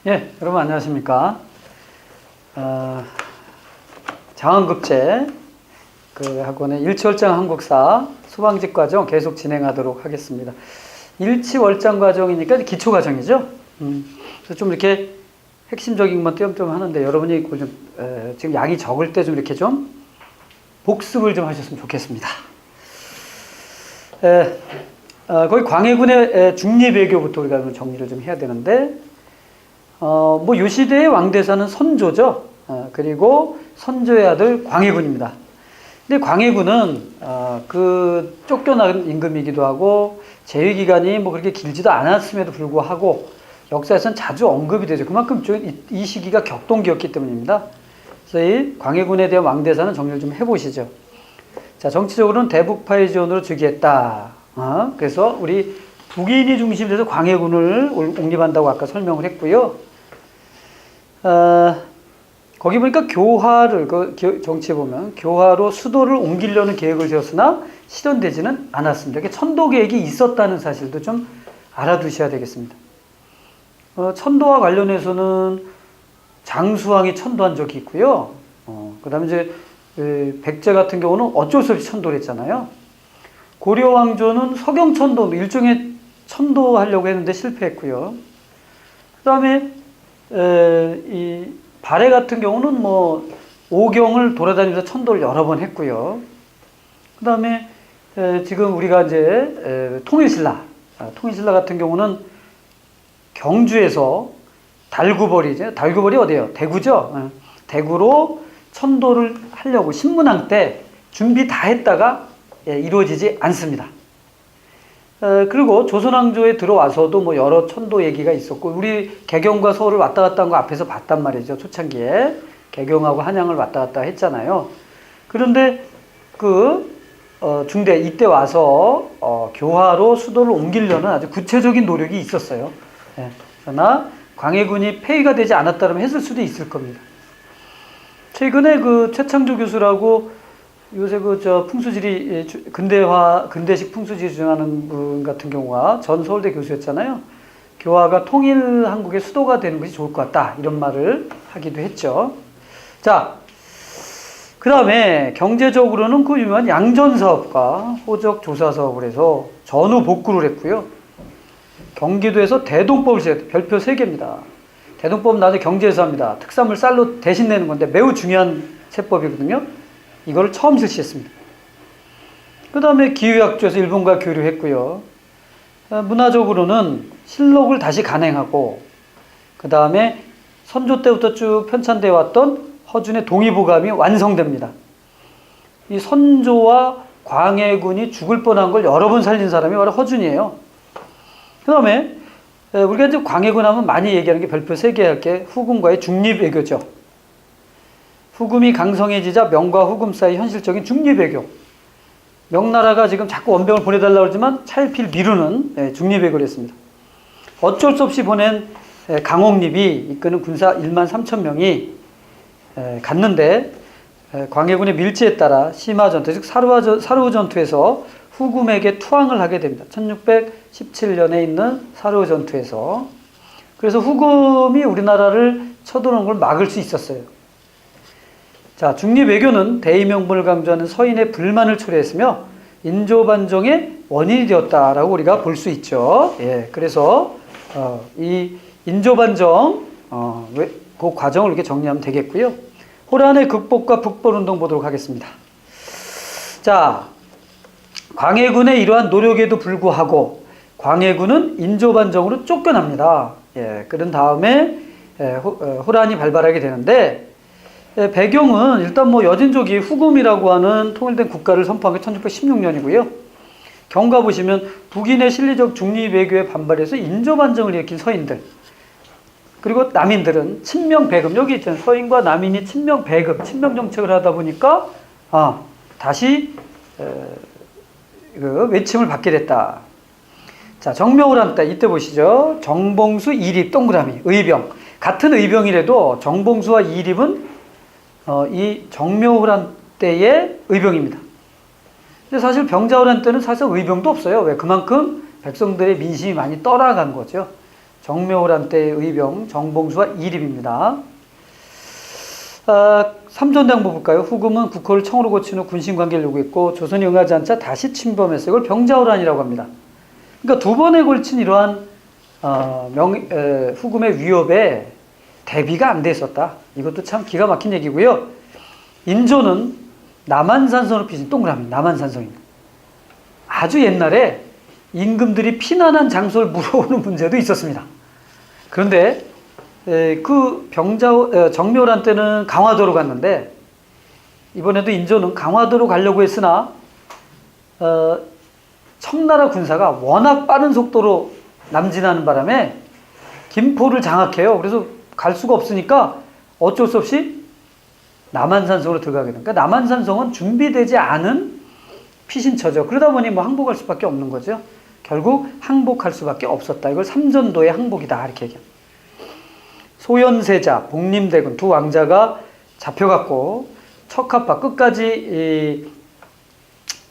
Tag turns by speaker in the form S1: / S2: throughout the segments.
S1: 예, 여러분 안녕하십니까? 장원급제 그 학원의 일치월장 한국사 수강직 과정 계속 진행하도록 하겠습니다. 일치월장 과정이니까 기초 과정이죠. 그래서 좀 이렇게 핵심적인 것만 띄엄띄엄 하는데 여러분이 지금 양이 적을 때 좀 이렇게 좀 복습을 좀 하셨으면 좋겠습니다. 거기 광해군의 중리배교부터 우리가 정리를 좀 해야 되는데, 요 시대의 왕대사는 선조죠. 그리고 선조의 아들 광해군입니다. 근데 광해군은, 쫓겨난 임금이기도 하고, 재위기간이 그렇게 길지도 않았음에도 불구하고, 역사에서는 자주 언급이 되죠. 그만큼 이 시기가 격동기였기 때문입니다. 그래서 이 광해군에 대한 왕대사는 정리를 좀 해보시죠. 자, 정치적으로는 대북파의 지원으로 즉위했다. 그래서 우리 북인이 중심이 돼서 광해군을 옹립한다고 아까 설명을 했고요. 거기 보니까 교화를, 정치에 보면, 교화로 수도를 옮기려는 계획을 세웠으나 실현되지는 않았습니다. 이렇게 천도 계획이 있었다는 사실도 좀 알아두셔야 되겠습니다. 천도와 관련해서는 장수왕이 천도한 적이 있고요. 그 다음에 이제, 백제 같은 경우는 어쩔 수 없이 천도를 했잖아요. 고려 왕조는 서경천도, 일종의 천도하려고 했는데 실패했고요. 그 다음에, 이 발해 같은 경우는 오경을 돌아다니면서 천도를 여러 번 했고요. 그 다음에, 지금 우리가 이제, 통일신라 같은 경우는 경주에서 달구벌이 어디예요? 대구죠? 대구로 천도를 하려고 신문왕 때 준비 다 했다가 이루어지지 않습니다. 그리고 조선왕조에 들어와서도 여러 천도 얘기가 있었고, 우리 개경과 서울을 왔다 갔다 한 거 앞에서 봤단 말이죠. 초창기에. 개경하고 한양을 왔다 갔다 했잖아요. 그런데 중대 이때 와서 교화로 수도를 옮기려는 아주 구체적인 노력이 있었어요. 그러나 광해군이 폐위가 되지 않았다면 했을 수도 있을 겁니다. 최근에 최창조 교수라고 요새 풍수지리, 근대식 풍수지리 주장하는 분 같은 경우가 전 서울대 교수였잖아요. 교화가 통일 한국의 수도가 되는 것이 좋을 것 같다. 이런 말을 하기도 했죠. 자, 그 다음에 경제적으로는 유명한 양전사업과 호적조사사업을 해서 전후 복구를 했고요. 경기도에서 대동법을 시작했다. 별표 3개입니다. 대동법은 나중에 경제에서 합니다. 특산물 쌀로 대신 내는 건데 매우 중요한 세법이거든요. 이걸 처음 실시했습니다. 그 다음에 기후학조에서 일본과 교류했고요. 문화적으로는 실록을 다시 간행하고, 그 다음에 선조 때부터 쭉 편찬되어 왔던 허준의 동의보감이 완성됩니다. 이 선조와 광해군이 죽을 뻔한 걸 여러 번 살린 사람이 바로 허준이에요. 그 다음에 우리가 이제 광해군 하면 많이 얘기하는 게 별표 3개 할게. 후금과의 중립외교죠. 후금이 강성해지자 명과 후금 사이 현실적인 중립외교. 명나라가 지금 자꾸 원병을 보내달라고 하지만 차일피일 미루는 중립외교를 했습니다. 어쩔 수 없이 보낸 강옥립이 이끄는 군사 1만 3천 명이 갔는데, 광해군의 밀지에 따라 심화전투, 즉 사르후 전투에서 후금에게 투항을 하게 됩니다. 1617년에 있는 사르후 전투에서. 그래서 후금이 우리나라를 쳐들어오는 걸 막을 수 있었어요. 자, 중립외교는 대의명분을 강조하는 서인의 불만을 초래했으며 인조반정의 원인이 되었다라고 우리가 볼 수 있죠. 그래서 이 인조반정 그 과정을 이렇게 정리하면 되겠고요. 호란의 극복과 북벌운동 보도록 하겠습니다. 자, 광해군의 이러한 노력에도 불구하고 광해군은 인조반정으로 쫓겨납니다. 그런 다음에 호란이 발발하게 되는데, 배경은 일단 여진족이 후금이라고 하는 통일된 국가를 선포한 게 1616년이고요. 경과 보시면 북인의 실리적 중립외교에 반발해서 인조반정을 일으킨 서인들, 그리고 남인들은 친명배급, 여기 있잖아요. 서인과 남인이 친명배급, 친명정책을 하다 보니까 다시 외침을 받게 됐다. 자, 정묘호란 때 이때 보시죠. 정봉수, 이립, 동그라미, 의병. 같은 의병이라도 정봉수와 이립은 이 정묘호란 때의 의병입니다. 근데 사실 병자호란 때는 사실 의병도 없어요. 왜? 그만큼 백성들의 민심이 많이 떠나간 거죠. 정묘호란 때의 의병 정봉수와 이립입니다. 삼전대 한번 볼까요? 후금은 국호를 청으로 고친 후 군신관계를 요구했고 조선이 응하지 않자 다시 침범했어요. 이걸 병자호란이라고 합니다. 그러니까 두 번에 걸친 이러한 후금의 위협에 대비가 안 돼 있었다. 이것도 참 기가 막힌 얘기고요. 인조는 남한산성으로 피신 동그라미 남한산성입니다. 아주 옛날에 임금들이 피난한 장소를 물어오는 문제도 있었습니다. 그런데 그 정묘란 때는 강화도로 갔는데 이번에도 인조는 강화도로 가려고 했으나 청나라 군사가 워낙 빠른 속도로 남진하는 바람에 김포를 장악해요. 그래서 갈 수가 없으니까 어쩔 수 없이 남한산성으로 들어가게 됩니다. 그러니까 남한산성은 준비되지 않은 피신처죠. 그러다 보니 뭐 항복할 수밖에 없는 거죠. 결국 항복할 수밖에 없었다. 이걸 삼전도의 항복이다 이렇게 얘기합니다. 소현세자, 복림대군 두 왕자가 잡혀갔고 척하파 끝까지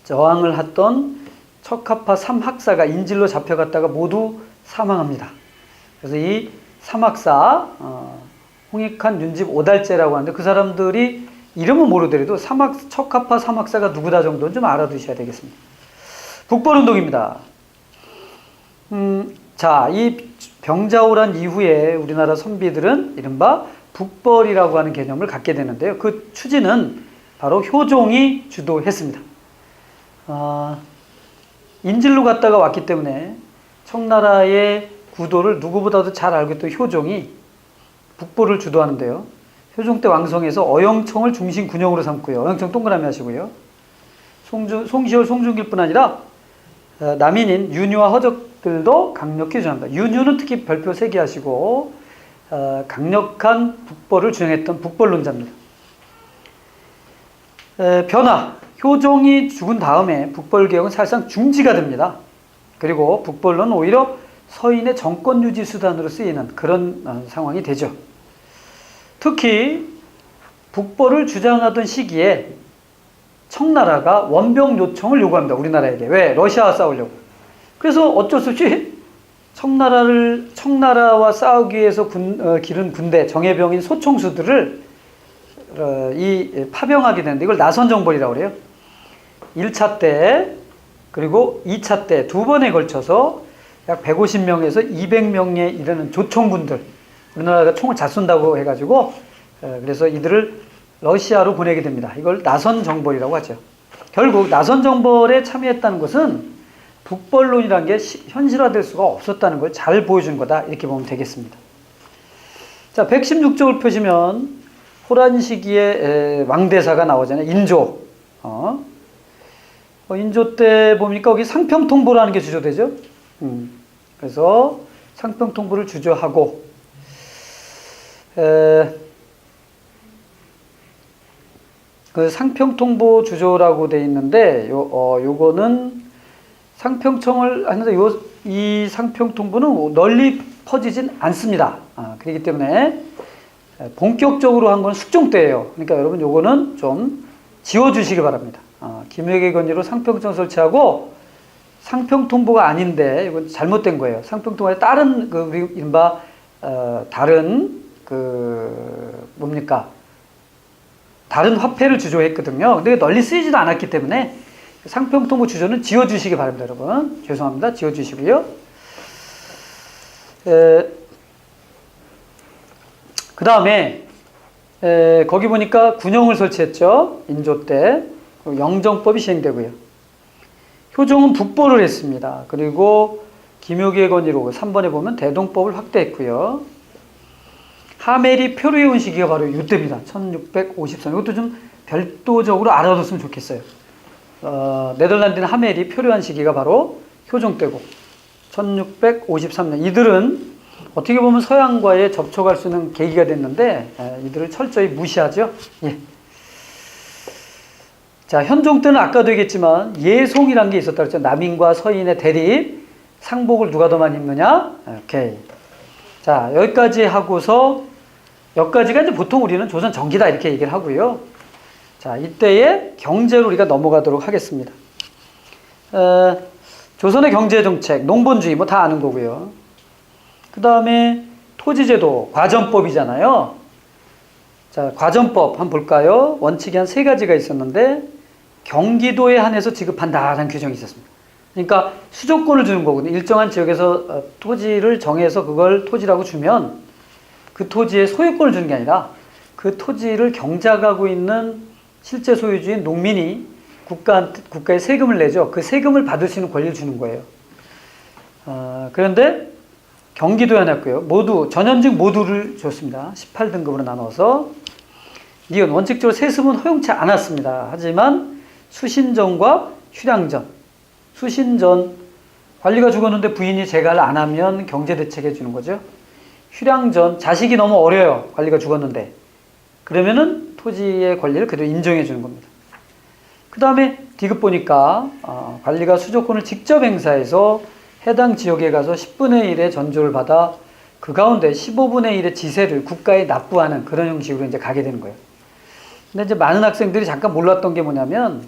S1: 저항을 했던 척하파 3학사가 인질로 잡혀갔다가 모두 사망합니다. 그래서 이 3학사 홍익한, 윤집, 오달제라고 하는데 그 사람들이 이름은 모르더라도 척하파 3학사가 누구다 정도는 좀 알아두셔야 되겠습니다. 북벌운동입니다. 자, 이 병자호란 이후에 우리나라 선비들은 이른바 북벌이라고 하는 개념을 갖게 되는데요. 그 추진은 바로 효종이 주도했습니다. 인질로 갔다가 왔기 때문에 청나라의 구도를 누구보다도 잘 알고 있던 효종이 북벌을 주도하는데요. 효종 때 왕성해서 어영청을 중심 군영으로 삼고요. 어영청 동그라미 하시고요. 송시열, 송중길뿐 아니라 남인인 윤유와 허적들도 강력히 주장합니다. 윤유는 특히 별표 3개 하시고 강력한 북벌을 주장했던 북벌론자입니다. 변화, 효종이 죽은 다음에 북벌개혁은 사실상 중지가 됩니다. 그리고 북벌론은 오히려 서인의 정권 유지 수단으로 쓰이는 그런 상황이 되죠. 특히 북벌을 주장하던 시기에 청나라가 원병 요청을 요구합니다. 우리나라에게. 왜? 러시아와 싸우려고. 그래서 어쩔 수 없이 청나라와 싸우기 위해서 기른 군대, 정예병인 소총수들을 파병하게 되는데 이걸 나선정벌이라고 그래요. 1차 때 그리고 2차 때 두 번에 걸쳐서 약 150명에서 200명에 이르는 조총군들, 우리나라가 총을 잘 쏜다고 해가지고 그래서 이들을 러시아로 보내게 됩니다. 이걸 나선정벌이라고 하죠. 결국 나선정벌에 참여했다는 것은 북벌론이라는 게 현실화될 수가 없었다는 걸 잘 보여준 거다 이렇게 보면 되겠습니다. 자, 116쪽을 펴시면 호란 시기에 왕대사가 나오잖아요. 인조. 인조 때 보니까 거기 상평통보라는 게 주조되죠. 그래서 상평통보를 주조하고 그 상평통보 주조라고 돼 있는데 요거는 상평청을 하는데 이 상평통보는 널리 퍼지진 않습니다. 그렇기 때문에 본격적으로 한 건 숙종 때예요. 그러니까 여러분 요거는 좀 지워주시기 바랍니다. 김회계 건의로 상평청 설치하고 상평통보가 아닌데 이건 잘못된 거예요. 상평통보에 다른 우리 이른바 다른 다른 화폐를 주조했거든요. 근데 널리 쓰이지도 않았기 때문에 상평통보 주조는 지워주시기 바랍니다, 여러분. 죄송합니다. 지워주시고요. 그 다음에 거기 보니까 군영을 설치했죠. 인조 때. 영정법이 시행되고요. 효종은 북벌을 했습니다. 그리고 김효기의 건의로 3번에 보면 대동법을 확대했고요. 하멜이 표류해온 시기가 바로 이때입니다. 1653. 이것도 좀 별도적으로 알아뒀으면 좋겠어요. 네덜란드는 하멜이 표류한 시기가 바로 효종 때고 1653년. 이들은 어떻게 보면 서양과의 접촉할 수 있는 계기가 됐는데 이들을 철저히 무시하죠. 예. 자, 현종 때는 아까도 얘기했지만 예송이라는 게 있었다 그랬죠. 남인과 서인의 대립, 상복을 누가 더 많이 입느냐. 오케이. 자, 여기까지 하고서 여기까지가 이제 보통 우리는 조선 전기다 이렇게 얘기를 하고요. 자, 이때의 경제로 우리가 넘어가도록 하겠습니다. 조선의 경제 정책, 농본주의 뭐 다 아는 거고요. 그 다음에 토지제도, 과전법이잖아요. 자, 과전법 한번 볼까요? 원칙이 한 3가지가 있었는데 경기도에 한해서 지급한다라는 규정이 있었습니다. 그러니까 수조권을 주는 거거든요. 일정한 지역에서 토지를 정해서 그걸 토지라고 주면 그 토지의 소유권을 주는 게 아니라 그 토지를 경작하고 있는 실제 소유주인 농민이 국가에 세금을 내죠. 그 세금을 받을 수 있는 권리를 주는 거예요. 그런데 경기도에 해놨고요. 모두 전현직 모두를 줬습니다. 18등급으로 나눠서 니은 원칙적으로 세습은 허용치 않았습니다. 하지만 수신전과 휴량전, 수신전 관리가 죽었는데 부인이 재가를 안 하면 경제대책 해주는 거죠. 휴량전 자식이 너무 어려요. 관리가 죽었는데 그러면은 토지의 권리를 그대로 인정해 주는 겁니다. 그 다음에 디귿 보니까 관리가 수조권을 직접 행사해서 해당 지역에 가서 10분의 1의 전조를 받아 그 가운데 15분의 1의 지세를 국가에 납부하는 그런 형식으로 이제 가게 되는 거예요. 근데 이제 많은 학생들이 잠깐 몰랐던 게 뭐냐면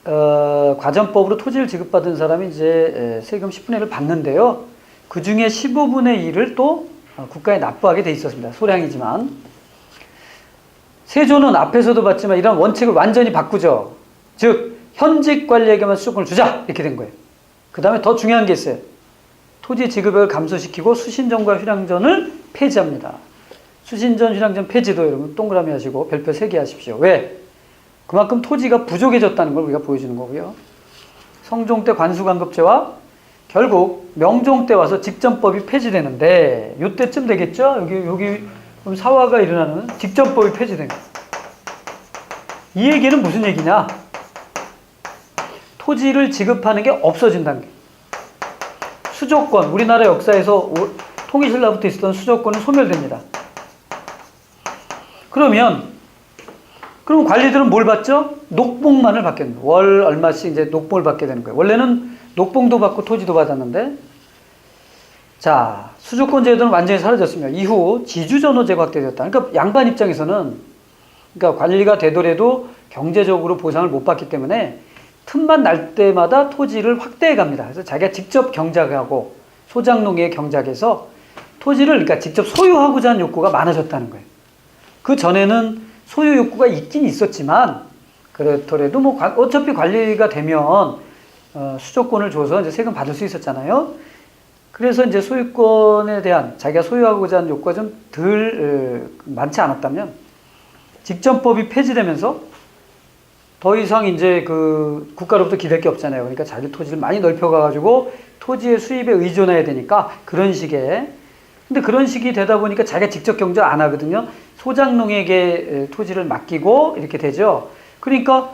S1: 과전법으로 토지를 지급받은 사람이 이제 세금 10분의 1을 받는데요. 그 중에 15분의 1을 또 국가에 납부하게 돼 있었습니다. 소량이지만. 세조는 앞에서도 봤지만 이런 원칙을 완전히 바꾸죠. 즉 현직 관리에게만 수조권을 주자 이렇게 된 거예요. 그 다음에 더 중요한 게 있어요. 토지 지급액을 감소시키고 수신전과 휴량전을 폐지합니다. 수신전, 휴량전 폐지도 여러분 동그라미 하시고 별표 3개 하십시오. 왜? 그만큼 토지가 부족해졌다는 걸 우리가 보여주는 거고요. 성종 때 관수관급제와 결국 명종 때 와서 직전법이 폐지되는데 이때쯤 되겠죠? 여기 사화가 일어나는 직전법이 폐지된 거예요. 이 얘기는 무슨 얘기냐? 토지를 지급하는 게 없어진다는 게. 수조권, 우리나라 역사에서 통일신라부터 있었던 수조권은 소멸됩니다. 그럼 관리들은 뭘 받죠? 녹봉만을 받게 됩니다. 월 얼마씩 이제 녹봉을 받게 되는 거예요. 원래는 녹봉도 받고 토지도 받았는데, 자, 수조권 제도는 완전히 사라졌습니다. 이후 지주전호제가 확대되었다. 그러니까 양반 입장에서는, 그러니까 관리가 되더라도 경제적으로 보상을 못 받기 때문에 틈만 날 때마다 토지를 확대해 갑니다. 그래서 자기가 직접 경작하고 소작농에 경작해서 토지를 그러니까 직접 소유하고자 하는 욕구가 많아졌다는 거예요. 그 전에는 소유 욕구가 있긴 있었지만 그렇더라도 뭐 어차피 관리가 되면 수조권을 줘서 이제 세금 받을 수 있었잖아요. 그래서 이제 소유권에 대한 자기가 소유하고자 하는 욕구가 좀 덜 많지 않았다면 직전법이 폐지되면서 더 이상 이제 그 국가로부터 기댈 게 없잖아요. 그러니까 자기 토지를 많이 넓혀가지고 토지의 수입에 의존해야 되니까 그런 식의. 근데 그런 식이 되다 보니까 자기가 직접 경작 안 하거든요. 소작농에게 토지를 맡기고 이렇게 되죠. 그러니까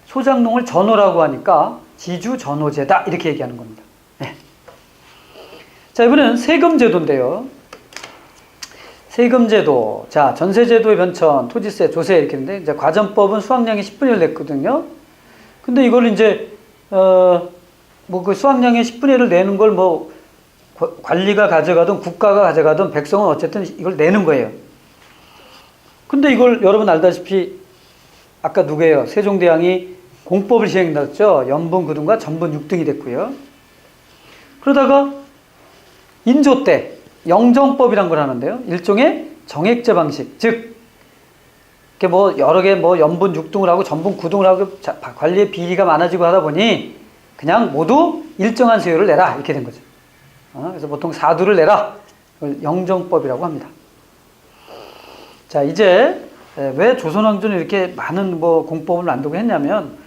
S1: 소작농을 전호라고 하니까 지주전호제다 이렇게 얘기하는 겁니다. 네. 자, 이번에는 세금제도인데요. 세금제도, 자, 전세제도의 변천, 토지세, 조세 이렇게 했는데, 이제 과전법은 수확량의 10분의 1을 냈거든요. 근데 이걸 이제, 그 수확량의 10분의 1을 내는 걸 관리가 가져가든 국가가 가져가든 백성은 어쨌든 이걸 내는 거예요. 근데 이걸 여러분 알다시피, 아까 누구예요? 세종대왕이 공법을 시행했죠. 연분 구등과 전분 6등이 됐고요. 그러다가 인조 때, 영정법이란 걸 하는데요. 일종의 정액제 방식. 즉, 이렇게 여러 개 연분 6등을 하고 전분 9등을 하고 관리의 비리가 많아지고 하다 보니 그냥 모두 일정한 세율을 내라. 이렇게 된 거죠. 그래서 보통 4두를 내라. 그걸 영정법이라고 합니다. 자, 이제 왜 조선왕조는 이렇게 많은 공법을 만들고 했냐면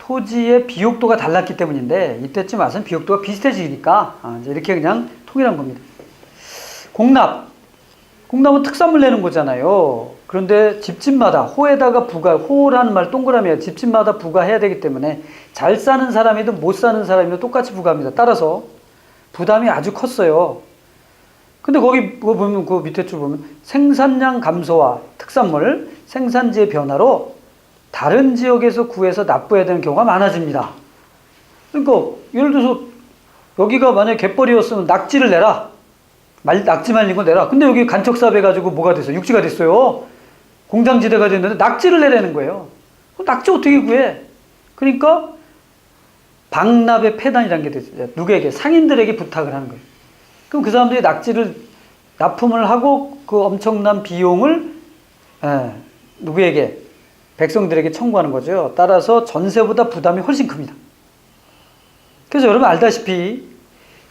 S1: 토지의 비옥도가 달랐기 때문인데 이때쯤 와서는 비옥도가 비슷해지니까 이제 이렇게 그냥 통일한 겁니다. 공납은 특산물 내는 거잖아요. 그런데 집집마다 호에다가 호라는 말 동그라미야. 집집마다 부과해야 되기 때문에 잘 사는 사람이든 못 사는 사람이든 똑같이 부과합니다. 따라서 부담이 아주 컸어요. 근데 거기 보면 그 밑에 줄 보면 생산량 감소와 특산물 생산지의 변화로 다른 지역에서 구해서 납부해야 되는 경우가 많아집니다. 그러니까 예를 들어서 여기가 만약에 갯벌이었으면 낙지를 내라. 낙지 말린 거 내라. 근데 여기 간척사업 해가지고 뭐가 됐어요? 육지가 됐어요. 공장지대가 됐는데 낙지를 내라는 거예요. 낙지 어떻게 구해? 그러니까 방납의 폐단이라는 게 되죠. 누구에게? 상인들에게 부탁을 하는 거예요. 그럼 그 사람들이 낙지를 납품을 하고 그 엄청난 비용을 누구에게? 백성들에게 청구하는 거죠. 따라서 전세보다 부담이 훨씬 큽니다. 그래서 여러분 알다시피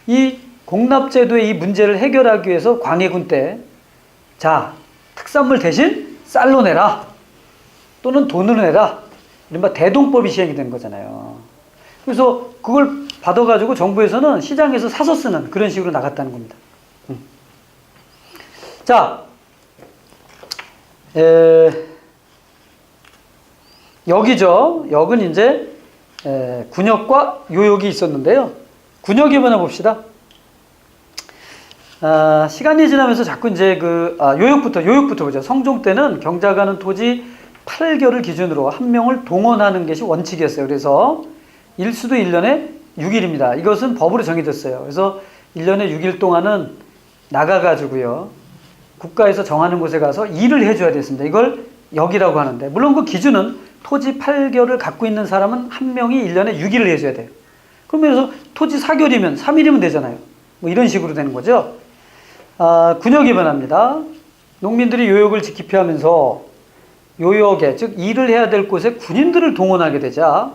S1: 이 공납제도의 이 문제를 해결하기 위해서 광해군 때 자, 특산물 대신 쌀로 내라 또는 돈으로 내라 이른바 대동법이 시행이 된 거잖아요. 그래서 그걸 받아가지고 정부에서는 시장에서 사서 쓰는 그런 식으로 나갔다는 겁니다. 자, 역이죠. 역은 이제 군역과 요역이 있었는데요. 군역에 한번 봅시다. 시간이 지나면서 자꾸 이제 요역부터 보죠. 성종 때는 경작하는 토지 8결을 기준으로 한 명을 동원하는 것이 원칙이었어요. 그래서 일수도 1년에 6일입니다. 이것은 법으로 정해졌어요. 그래서 1년에 6일 동안은 나가가지고요. 국가에서 정하는 곳에 가서 일을 해줘야 됐습니다. 이걸 역이라고 하는데, 물론 그 기준은 토지 8결을 갖고 있는 사람은 한 명이 1년에 6일을 해줘야 돼요. 그러면서 토지 4결이면 3일이면 되잖아요. 뭐 이런 식으로 되는 거죠. 군역이 변합니다. 농민들이 요역을 기피하면서 요역에, 즉 일을 해야 될 곳에 군인들을 동원하게 되자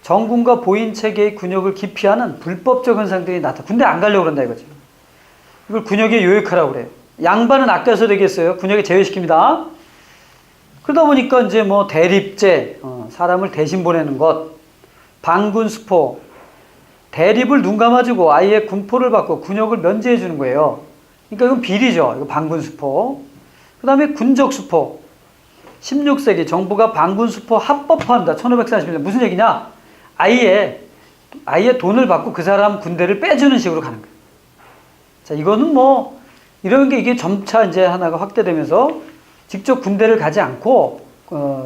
S1: 정군과 보인체계의 군역을 기피하는 불법적 현상들이 나타나. 군대 안 가려고 그런다 이거죠. 이걸 군역에 요역하라고 그래요. 양반은 아껴서 되겠어요. 군역에 제외시킵니다. 그러다 보니까 이제 뭐 대립제, 사람을 대신 보내는 것, 방군수포, 대립을 눈 감아주고 아예 군포를 받고 군역을 면제해 주는 거예요. 그러니까 이건 비리죠. 이거 방군수포. 그 다음에 군적수포. 16세기 정부가 방군수포 합법화한다. 1541년. 무슨 얘기냐? 아예 돈을 받고 그 사람 군대를 빼주는 식으로 가는 거예요. 자, 이거는 뭐 이런 게 이게 점차 이제 하나가 확대되면서 직접 군대를 가지 않고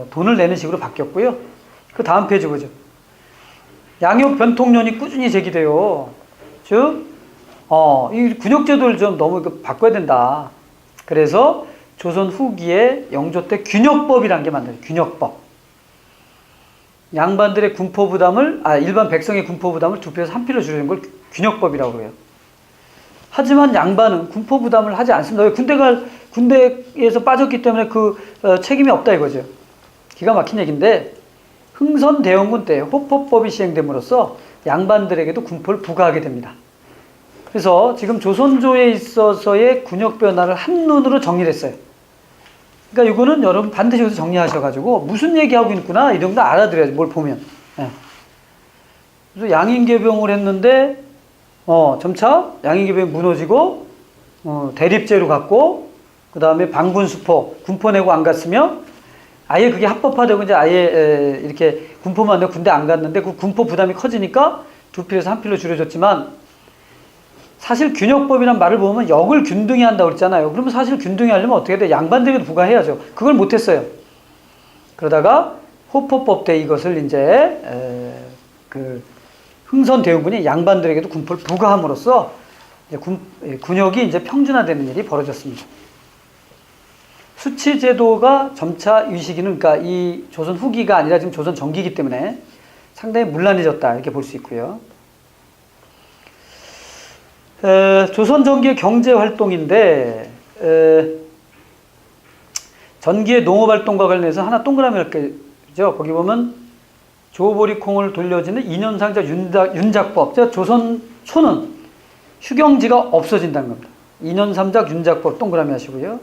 S1: 돈을 내는 식으로 바뀌었고요. 그 다음 페이지 보죠. 양역 변통론이 꾸준히 제기돼요. 즉, 이 군역제도를 좀 너무 바꿔야 된다. 그래서 조선 후기에 영조 때 균역법이라는 게 만들어요. 균역법. 양반들의 군포 부담을, 일반 백성의 군포 부담을 2표에서 1표로 줄이는 걸 균역법이라고 해요. 하지만 양반은 군포 부담을 하지 않습니다. 왜? 군대에서 빠졌기 때문에 책임이 없다 이거죠. 기가 막힌 얘기인데, 흥선대원군 때 호포법이 시행됨으로써 양반들에게도 군포를 부과하게 됩니다. 그래서 지금 조선조에 있어서의 군역 변화를 한눈으로 정리를 했어요. 그러니까 이거는 여러분 반드시 여기서 정리하셔가지고 무슨 얘기하고 있구나 이 정도 알아들어야지, 뭘 보면. 그래서 양인개병을 했는데 점차 양인개병이 무너지고 대립제로 갔고, 그 다음에 방군수포 군포 내고 안 갔으며 아예 그게 합법화되고 이제 아예 이렇게 군포만 내고 군대 안 갔는데 그 군포 부담이 커지니까 2필에서 1필로 줄여줬지만, 사실 균역법이란 말을 보면 역을 균등히 한다고 그랬잖아요. 그러면 사실 균등히 하려면 어떻게 돼? 양반들에게도 부과해야죠. 그걸 못했어요. 그러다가 호포법 때 이것을 이제 흥선대원군이 양반들에게도 군포를 부과함으로써 이제 군역이 이제 평준화되는 일이 벌어졌습니다. 수치제도가 점차 이 시기는, 그러니까 이 조선 후기가 아니라 지금 조선 전기이기 때문에 상당히 문란해졌다 이렇게 볼 수 있고요. 조선 전기의 경제 활동인데 전기의 농업 활동과 관련해서 하나 동그라미 할게요. 거기 보면 조보리콩을 돌려지는 인연상자 윤작법. 조선 초는 휴경지가 없어진다는 겁니다. 인연삼작 윤작법 동그라미 하시고요.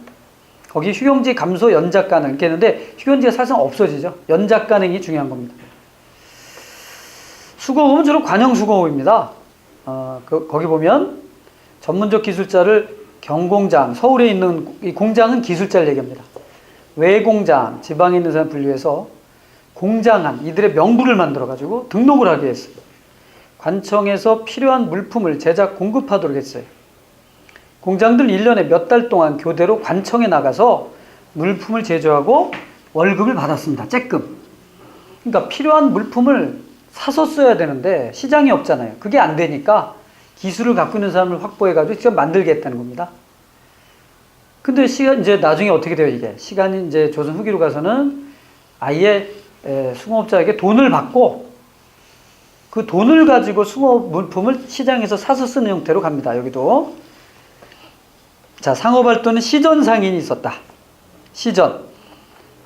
S1: 거기 휴경지 감소 연작 가능 이렇게 했는데 휴경지가 사실상 없어지죠. 연작 가능이 중요한 겁니다. 수거업은 주로 관영 수거업입니다. 거기 보면 전문적 기술자를 경공장, 서울에 있는 이 공장은 기술자를 얘기합니다. 외공장, 지방에 있는 사람 분류해서 공장한 이들의 명부를 만들어가지고 등록을 하게 했어요. 관청에서 필요한 물품을 제작 공급하도록 했어요. 공장들 1년에 몇 달 동안 교대로 관청에 나가서 물품을 제조하고 월급을 받았습니다. 쬐끔. 그러니까 필요한 물품을 사서 써야 되는데 시장이 없잖아요. 그게 안 되니까 기술을 갖고 있는 사람을 확보해가지고 직접 만들겠다는 겁니다. 근데 이제 나중에 어떻게 돼요, 이게? 시간이 이제 조선 후기로 가서는 아예 수공업자에게 돈을 받고 그 돈을 가지고 수모 물품을 시장에서 사서 쓰는 형태로 갑니다. 여기도. 자, 상업활동은 시전상인이 있었다. 시전.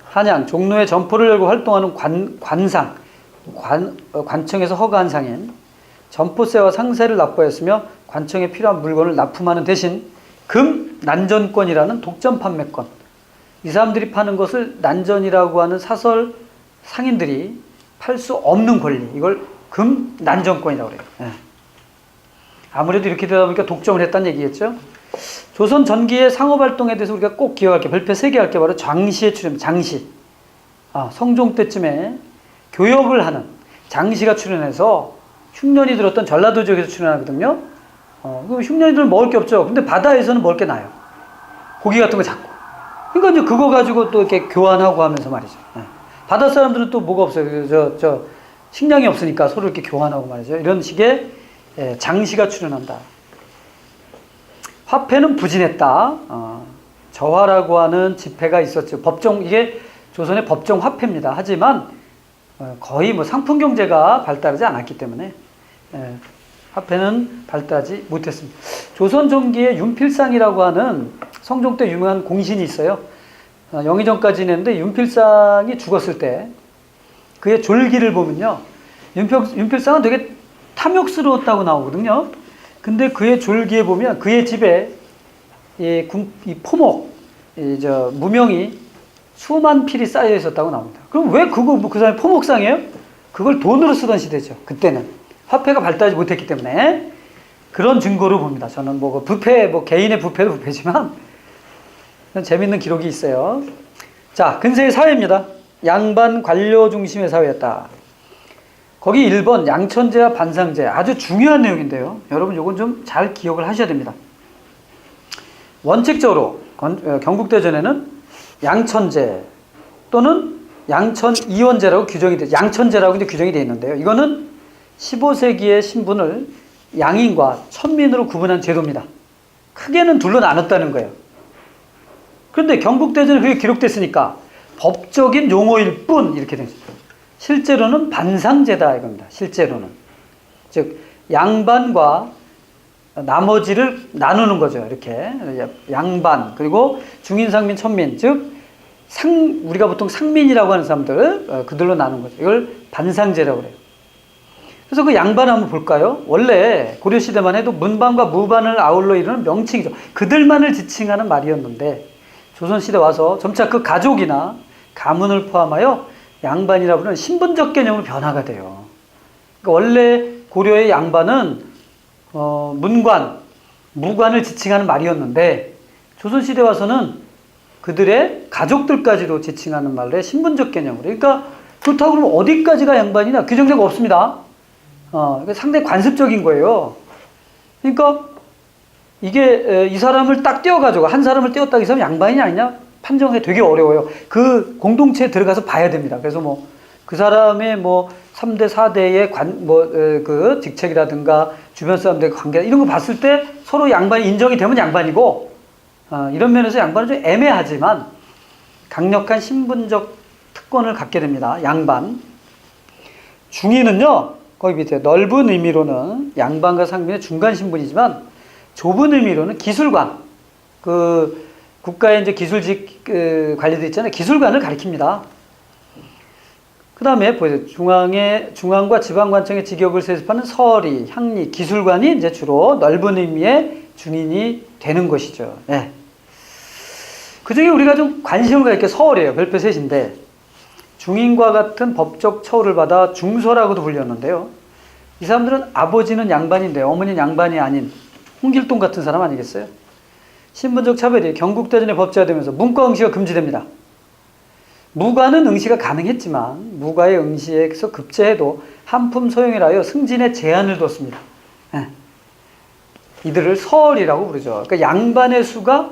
S1: 한양, 종로에 점포를 열고 활동하는 관상, 관청에서 허가한 상인. 점포세와 상세를 납부하였으며 관청에 필요한 물건을 납품하는 대신 금 난전권이라는 독점 판매권. 이 사람들이 파는 것을 난전이라고 하는 사설 상인들이 팔 수 없는 권리. 이걸 금 난전권이라고 그래요. 예. 아무래도 이렇게 되다 보니까 독점을 했다는 얘기겠죠. 조선 전기의 상업활동에 대해서 우리가 꼭 기억할 게, 별표 3개 할 게 바로 장시의 출현, 장시. 성종 때쯤에 교역을 하는 장시가 출현해서 흉년이 들었던 전라도 지역에서 출현하거든요. 그 흉년이들은 먹을 게 없죠. 근데 바다에서는 먹을 게 나요. 고기 같은 거 잡고. 그러니까 이제 그거 가지고 또 이렇게 교환하고 하면서 말이죠. 바다 사람들은 또 뭐가 없어요. 식량이 없으니까 서로 이렇게 교환하고 말이죠. 이런 식의 장시가 출현한다. 화폐는 부진했다. 저화라고 하는 지폐가 있었죠. 법정, 이게 조선의 법정 화폐입니다. 하지만 거의 뭐 상품 경제가 발달하지 않았기 때문에 화폐는 발달하지 못했습니다. 조선 전기에 윤필상이라고 하는 성종 때 유명한 공신이 있어요. 영의정까지 지냈는데 윤필상이 죽었을 때 그의 졸기를 보면요, 윤필상은 되게 탐욕스러웠다고 나오거든요. 근데 그의 졸기에 보면 그의 집에 이 포목, 무명이 수만 필이 쌓여 있었다고 나옵니다. 그럼 왜 그 사람이 포목상이에요? 그걸 돈으로 쓰던 시대죠. 그때는 화폐가 발달하지 못했기 때문에 그런 증거로 봅니다. 저는 뭐 부패, 개인의 부패도 부패지만 재밌는 기록이 있어요. 자, 근세의 사회입니다. 양반 관료 중심의 사회였다. 거기 1번 양천제와 반상제, 아주 중요한 내용인데요. 여러분 요건 좀 잘 기억을 하셔야 됩니다. 원칙적으로 경국대전에는 양천제 또는 양천이원제라고 규정이 돼, 양천제라고 이제 규정이 되어 있는데요. 이거는 15세기의 신분을 양인과 천민으로 구분한 제도입니다. 크게는 둘로 나눴다는 거예요. 그런데 경국대전에 그게 기록됐으니까 법적인 용어일 뿐 이렇게 된 거죠. 실제로는 반상제다 이겁니다. 실제로는. 즉 양반과 나머지를 나누는 거죠. 이렇게 양반 그리고 중인상민 천민, 즉 우리가 보통 상민이라고 하는 사람들, 그들로 나눈 거죠. 이걸 반상제라고 그래요. 그래서 그 양반을 한번 볼까요? 원래 고려시대만 해도 문반과 무반을 아울러 이루는 명칭이죠. 그들만을 지칭하는 말이었는데 조선시대 와서 점차 그 가족이나 가문을 포함하여 양반이라 부르는 신분적 개념으로 변화가 돼요. 그러니까 원래 고려의 양반은 문관, 무관을 지칭하는 말이었는데 조선시대 와서는 그들의 가족들까지도 지칭하는 말로 신분적 개념으로. 그러니까 그렇다고 그러면 어디까지가 양반이냐? 규정된 거 없습니다. 그러니까 상당히 관습적인 거예요. 그러니까 이게 이 사람을 딱 떼어가지고 한 사람을 떼었다 이 사람 양반이냐 아니냐 판정하기 되게 어려워요. 그 공동체에 들어가서 봐야 됩니다. 그래서 뭐 그 사람의 뭐 3대 4대의 그 직책이라든가 주변 사람들의 관계 이런 거 봤을 때 서로 양반이 인정이 되면 양반이고, 이런 면에서 양반은 좀 애매하지만 강력한 신분적 특권을 갖게 됩니다. 양반. 중인은요, 거기 밑에 넓은 의미로는 양반과 상민의 중간 신분이지만 좁은 의미로는 기술관, 그 국가의 이제 기술직 관리들 있잖아요. 기술관을 가리킵니다. 그 다음에 보세요. 중앙과 지방관청의 직역을 세습하는 서리, 향리, 기술관이 이제 주로 넓은 의미의 중인이 되는 것이죠. 네. 그 중에 우리가 좀 관심을 갖게 서얼이에요. 별표 셋인데 중인과 같은 법적 처우를 받아 중서라고도 불렸는데요. 이 사람들은 아버지는 양반인데 어머니는 양반이 아닌 홍길동 같은 사람 아니겠어요? 신분적 차별이 경국대전에 법제화되면서 문과 응시가 금지됩니다. 무과는 응시가 가능했지만 무과의 응시에서 급제해도 한품 소용이라 하여 승진에 제한을 뒀습니다. 네. 이들을 서얼이라고 부르죠. 그러니까 양반의 수가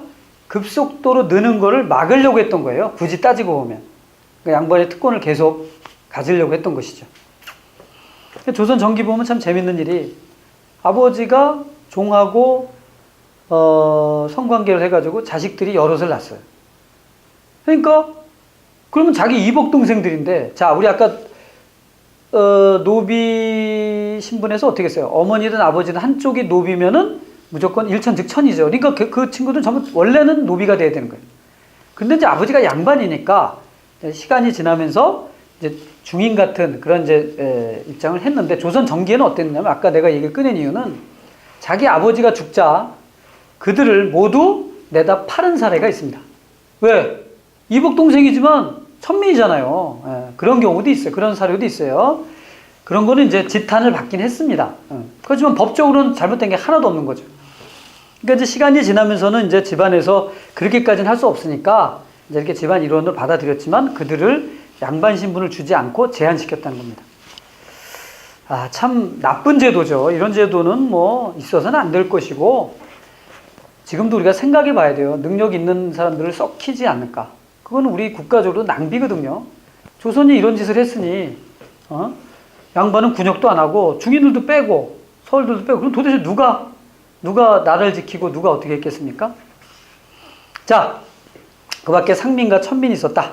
S1: 급속도로 느는 것을 막으려고 했던 거예요. 굳이 따지고 보면. 그러니까 양반의 특권을 계속 가지려고 했던 것이죠. 조선 전기 보면 참 재밌는 일이 아버지가 종하고 성관계를 해가지고 자식들이 여럿을 낳았어요. 그러니까 그러면 자기 이복 동생들인데, 자 우리 아까 노비 신분에서 어떻게 했어요? 어머니든 아버지든 한쪽이 노비면은 무조건 일천즉천이죠. 그러니까 그 친구들은 전부 원래는 노비가 돼야 되는 거예요. 근데 이제 아버지가 양반이니까 시간이 지나면서 이제 중인 같은 그런 이제 입장을 했는데 조선 전기에는 어땠냐면 아까 내가 얘기를 꺼낸 이유는 자기 아버지가 죽자 그들을 모두 내다 팔은 사례가 있습니다. 왜? 이복 동생이지만 천민이잖아요. 그런 경우도 있어요. 그런 사례도 있어요. 그런 거는 이제 지탄을 받긴 했습니다. 그렇지만 법적으로는 잘못된 게 하나도 없는 거죠. 그러니까 이제 시간이 지나면서는 이제 집안에서 그렇게까지는 할 수 없으니까 이제 이렇게 집안 일원을 받아들였지만 그들을 양반 신분을 주지 않고 제한시켰다는 겁니다. 아, 참 나쁜 제도죠. 이런 제도는 뭐 있어서는 안 될 것이고 지금도 우리가 생각해 봐야 돼요. 능력 있는 사람들을 썩히지 않을까. 그거는 우리 국가적으로 낭비거든요. 조선이 이런 짓을 했으니 양반은 군역도 안 하고 중인들도 빼고 서울들도 빼고 그럼 도대체 누가 나라를 지키고 누가 어떻게 했겠습니까? 자, 그 밖에 상민과 천민이 있었다.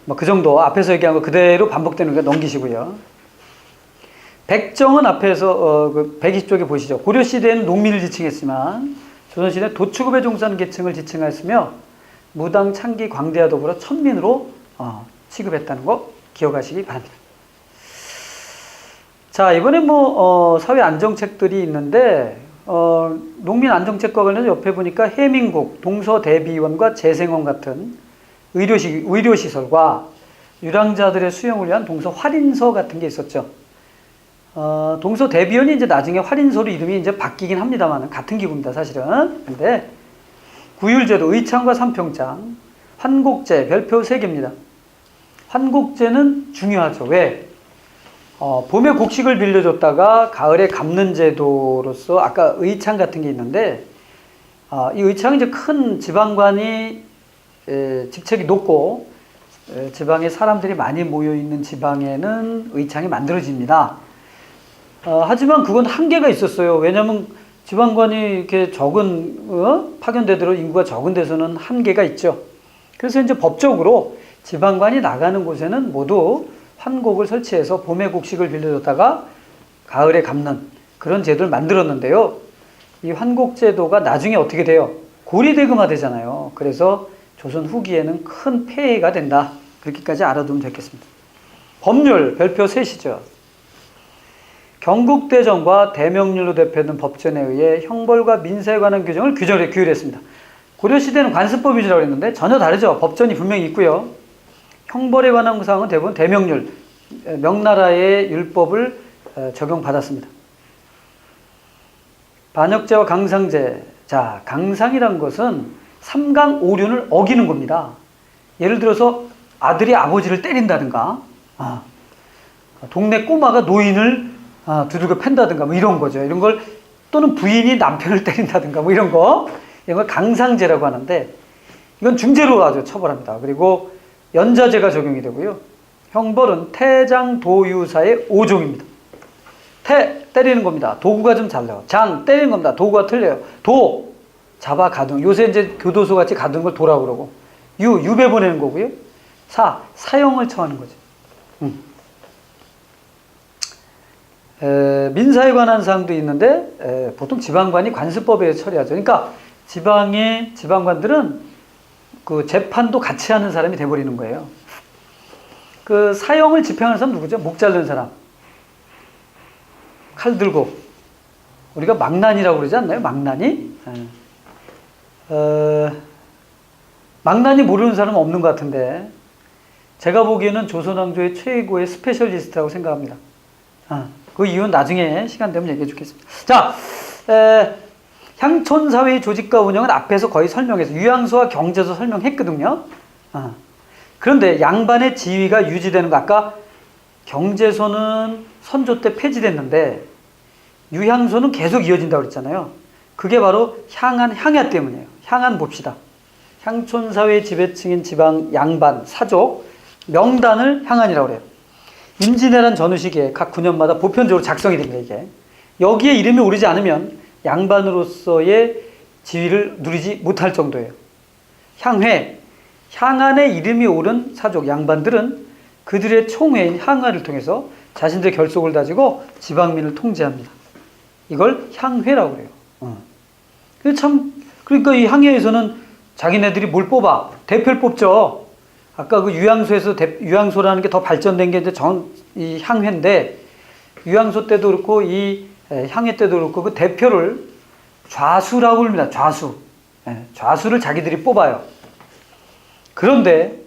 S1: 뭐 그 정도 앞에서 얘기한 거 그대로 반복되는 거 넘기시고요. 백정은 앞에서 그 120쪽에 보시죠. 고려시대에는 농민을 지칭했지만 조선시대 도축업에 종사하는 계층을 지칭하였으며 무당, 창기, 광대와 더불어 천민으로 취급했다는 거 기억하시기 바랍니다. 자, 이번에 뭐 사회 안정책들이 있는데 농민 안정책과 관련해서 옆에 보니까 해민국, 동서대비원과 재생원 같은 의료시설과 유랑자들의 수용을 위한 동서활인서 같은 게 있었죠. 동서대비원이 이제 나중에 활인서로 이름이 이제 바뀌긴 합니다만 같은 기구입니다, 사실은. 근데 구율제도, 의창과 삼평장, 환곡제, 별표 3개입니다. 환곡제는 중요하죠. 왜? 봄에 곡식을 빌려줬다가 가을에 갚는 제도로서 아까 의창 같은 게 있는데 이 의창은 이제 큰 지방관이 직책이 높고 지방에 사람들이 많이 모여 있는 지방에는 의창이 만들어집니다. 하지만 그건 한계가 있었어요. 왜냐하면 지방관이 이렇게 적은 파견대대로 인구가 적은 데서는 한계가 있죠. 그래서 이제 법적으로 지방관이 나가는 곳에는 모두 환곡을 설치해서 봄에 곡식을 빌려줬다가 가을에 갚는 그런 제도를 만들었는데요. 이 환곡제도가 나중에 어떻게 돼요? 고리대금화 되잖아요. 그래서 조선 후기에는 큰 폐해가 된다. 그렇게까지 알아두면 되겠습니다. 법률 별표 3이죠. 경국대정과 대명률로 대표되는 법전에 의해 형벌과 민사에 관한 규정을 규율했습니다. 고려시대는 관습법 위주라고 했는데 전혀 다르죠. 법전이 분명히 있고요. 형벌에 관한 사항은 대부분 대명률, 명나라의 율법을 적용받았습니다. 반역죄와 강상죄. 자, 강상이란 것은 삼강오륜을 어기는 겁니다. 예를 들어서 아들이 아버지를 때린다든가, 동네 꼬마가 노인을 두들겨 팬다든가 뭐 이런 거죠. 이런 걸 또는 부인이 남편을 때린다든가 뭐 이런 걸 강상죄라고 하는데 이건 중죄로 아주 처벌합니다. 그리고 연자죄가 적용이 되고요. 형벌은 태장도유사의 5종입니다. 태, 때리는 겁니다. 도구가 좀 달라요. 장, 때리는 겁니다. 도구가 틀려요. 도, 잡아 가둔. 요새 이제 교도소 같이 가둔 걸 도라고 그러고. 유배 보내는 거고요. 사형을 처하는 거죠. 민사에 관한 사항도 있는데 보통 지방관이 관습법에 처리하죠. 그러니까 지방관들은 그 재판도 같이 하는 사람이 돼버리는 거예요. 그 사형을 집행하는 사람 누구죠? 목 자른 사람. 칼 들고. 우리가 망난이라고 그러지 않나요? 망난이? 망난이 모르는 사람은 없는 것 같은데 제가 보기에는 조선왕조의 최고의 스페셜리스트라고 생각합니다. 그 이유는 나중에 시간 되면 얘기해 주겠습니다. 자, 향촌사회의 조직과 운영은 앞에서 거의 설명해서 유양소와 경제소 설명했거든요. 그런데 양반의 지위가 유지되는 거 아까 경제소는 선조 때 폐지됐는데 유향소는 계속 이어진다고 그랬잖아요. 그게 바로 향야 때문이에요. 향안 봅시다. 향촌사회 지배층인 지방 양반, 사족, 명단을 향안이라고 그래요. 임진왜란 전후 시기에 각 9년마다 보편적으로 작성이 됩니다. 이게 여기에 이름이 오르지 않으면 양반으로서의 지위를 누리지 못할 정도예요. 향회, 향안에 이름이 오른 사족 양반들은 그들의 총회인 향화를 통해서 자신들의 결속을 다지고 지방민을 통제합니다. 이걸 향회라고 그래요. 그러니까 이 향회에서는 자기네들이 뭘 뽑아? 대표를 뽑죠. 아까 그 유양소에서 유양소라는 게 더 발전된 게 이제 이 향회인데, 유양소 때도 그렇고 이 향회 때도 그렇고 그 대표를 좌수라고 합니다. 좌수. 좌수를 자기들이 뽑아요. 그런데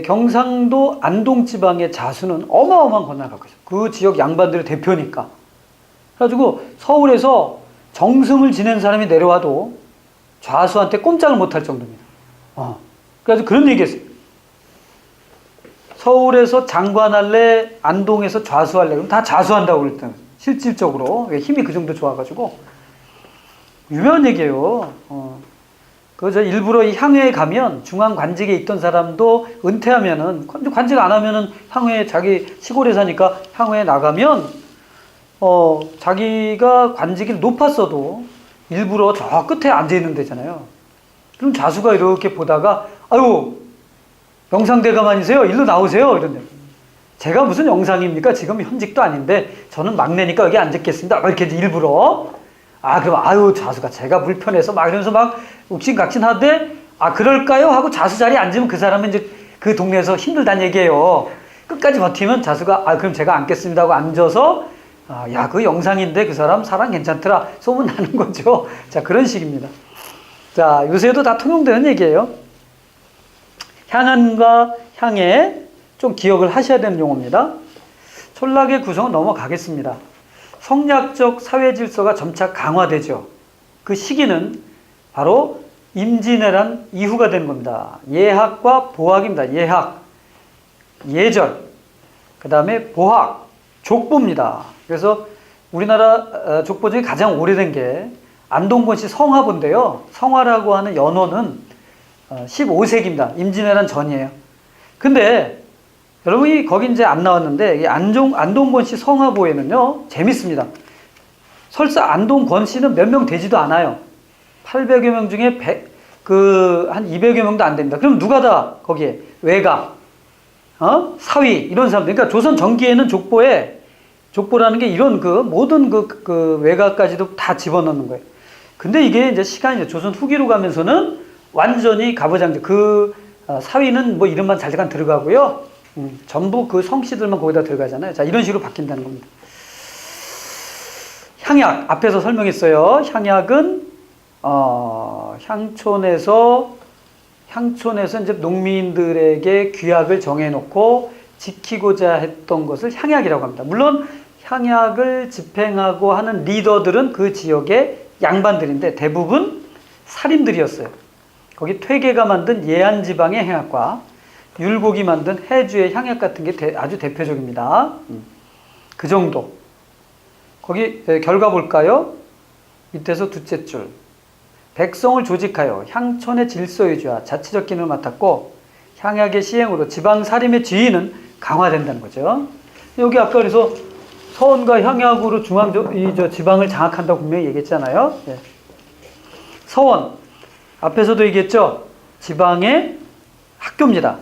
S1: 경상도 안동 지방의 좌수는 어마어마한 권한을 갖고 있어요. 그 지역 양반들의 대표니까. 그래가지고 서울에서 정승을 지낸 사람이 내려와도 좌수한테 꼼짝을 못할 정도입니다. 그래서 그런 얘기했어요. 서울에서 장관할래, 안동에서 좌수할래, 그럼 다 좌수한다고 그랬던 거예요. 실질적으로 힘이 그 정도 좋아가지고 유명한 얘기예요. 그저 일부러 이 향회에 가면 중앙 관직에 있던 사람도 은퇴하면은 관직 안 하면은 향회 자기 시골에 사니까 향회에 나가면 자기가 관직이 높았어도 일부러 저 끝에 앉아 있는 데잖아요. 그럼 좌수가 이렇게 보다가 아유 영상대가만이세요? 일로 나오세요. 이런데 제가 무슨 영상입니까? 지금 현직도 아닌데 저는 막내니까 여기 앉았겠습니다. 이렇게 일부러 그럼 아유 좌수가 제가 불편해서 막 이러면서 막 욱신각신하되 그럴까요? 하고 좌수 자리에 앉으면 그 사람은 이제 그 동네에서 힘들다는 얘기예요. 끝까지 버티면 좌수가 그럼 제가 앉겠습니다 하고 앉아서 야 그 영상인데 그 사람 괜찮더라 소문 나는 거죠. 자 그런 식입니다. 자 요새도 다 통용되는 얘기예요. 향안과 향해 좀 기억을 하셔야 되는 용어입니다. 촌락의 구성은 넘어가겠습니다. 성략적 사회 질서가 점차 강화되죠. 그 시기는 바로 임진왜란 이후가 되는 겁니다. 예학과 보학입니다. 예학, 예절, 그 다음에 보학, 족보입니다. 그래서 우리나라 족보 중에 가장 오래된 게 안동권씨 성화본인데요. 성화라고 하는 연호는 15세기입니다. 임진왜란 전이에요. 근데 여러분이 거기 이제 안 나왔는데 안동권씨 성화보에는요 재밌습니다. 설사 안동권씨는 몇 명 되지도 않아요. 800여 명 중에 한 200여 명도 안 됩니다. 그럼 누가 다 거기에 외가, 사위 이런 사람들. 그러니까 조선 전기에는 족보라는 게 이런 모든 외가까지도 다 집어넣는 거예요. 근데 이게 이제 시간이 조선 후기로 가면서는 완전히 가부장제. 사위는 뭐 이름만 잠깐 들어가고요. 전부 그 성씨들만 거기다 들어가잖아요. 자, 이런 식으로 바뀐다는 겁니다. 향약, 앞에서 설명했어요. 향약은, 향촌에서 이제 농민들에게 규약을 정해놓고 지키고자 했던 것을 향약이라고 합니다. 물론 향약을 집행하고 하는 리더들은 그 지역의 양반들인데 대부분 살인들이었어요. 거기 퇴계가 만든 예안지방의 향약과 율곡이 만든 해주의 향약 같은 게 아주 대표적입니다. 그 정도. 거기 결과 볼까요? 밑에서 둘째 줄. 백성을 조직하여 향촌의 질서 유지와 자치적 기능을 맡았고 향약의 시행으로 지방 살림의 지위는 강화된다는 거죠. 여기 아까 그래서 서원과 향약으로 지방을 장악한다고 분명히 얘기했잖아요. 서원. 앞에서도 얘기했죠. 지방의 학교입니다.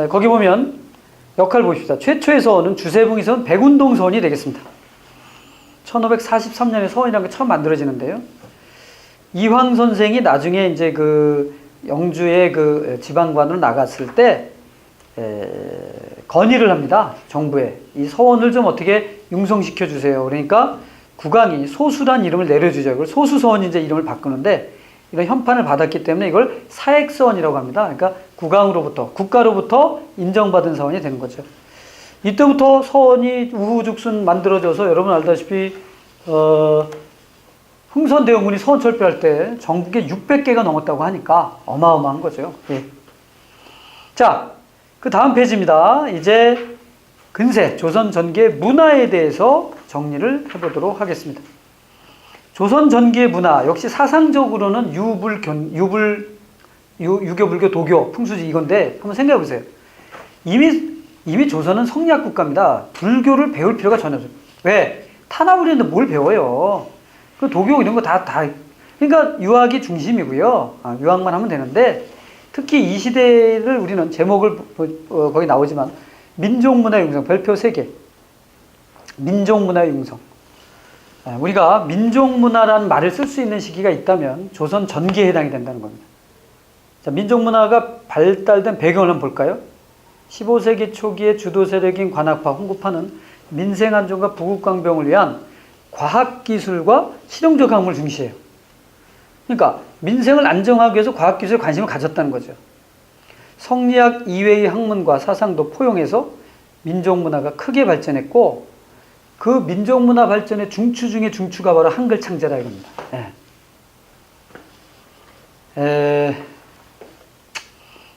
S1: 거기 보면 역할 보십시다. 최초의 서원은 주세붕이 서원 백운동 서원이 되겠습니다. 1543년에 서원이라는 게 처음 만들어지는데요. 이황 선생이 나중에 이제 영주의 지방관으로 나갔을 때 건의를 합니다. 정부에 이 서원을 좀 어떻게 융성시켜 주세요. 그러니까 국왕이 소수란 이름을 내려주죠. 이걸 소수서원 이제 이름을 바꾸는데 이런 현판을 받았기 때문에 이걸 사액서원이라고 합니다. 그러니까 국가로부터 인정받은 서원이 되는 거죠. 이때부터 서원이 우후죽순 만들어져서 여러분 알다시피 흥선대원군이 서원 철폐할 때 전국에 600개가 넘었다고 하니까 어마어마한 거죠. 예. 자, 그 다음 페이지입니다. 이제 근세, 조선 전기의 문화에 대해서 정리를 해보도록 하겠습니다. 조선 전기의 문화 역시 사상적으로는 유교, 불교, 도교, 풍수지 이건데 한번 생각해 보세요. 이미 조선은 성리학 국가입니다. 불교를 배울 필요가 전혀 없어요. 왜? 탄압을 뭘 배워요? 그 도교 이런 거 그러니까 유학이 중심이고요. 유학만 하면 되는데 특히 이 시대를 우리는 제목을 거기 나오지만 민족문화의 융성, 별표 3개. 민족문화의 융성. 우리가 민족문화라는 말을 쓸 수 있는 시기가 있다면 조선 전기에 해당이 된다는 겁니다. 자, 민족문화가 발달된 배경을 한번 볼까요? 15세기 초기에 주도 세력인 관학파, 홍구파는 민생안정과 부국강병을 위한 과학기술과 실용적 학문을 중시해요. 그러니까 민생을 안정하기 위해서 과학기술에 관심을 가졌다는 거죠. 성리학 이외의 학문과 사상도 포용해서 민족문화가 크게 발전했고, 그 민족문화 발전의 중추 중에 중추가 바로 한글 창제라 이겁니다.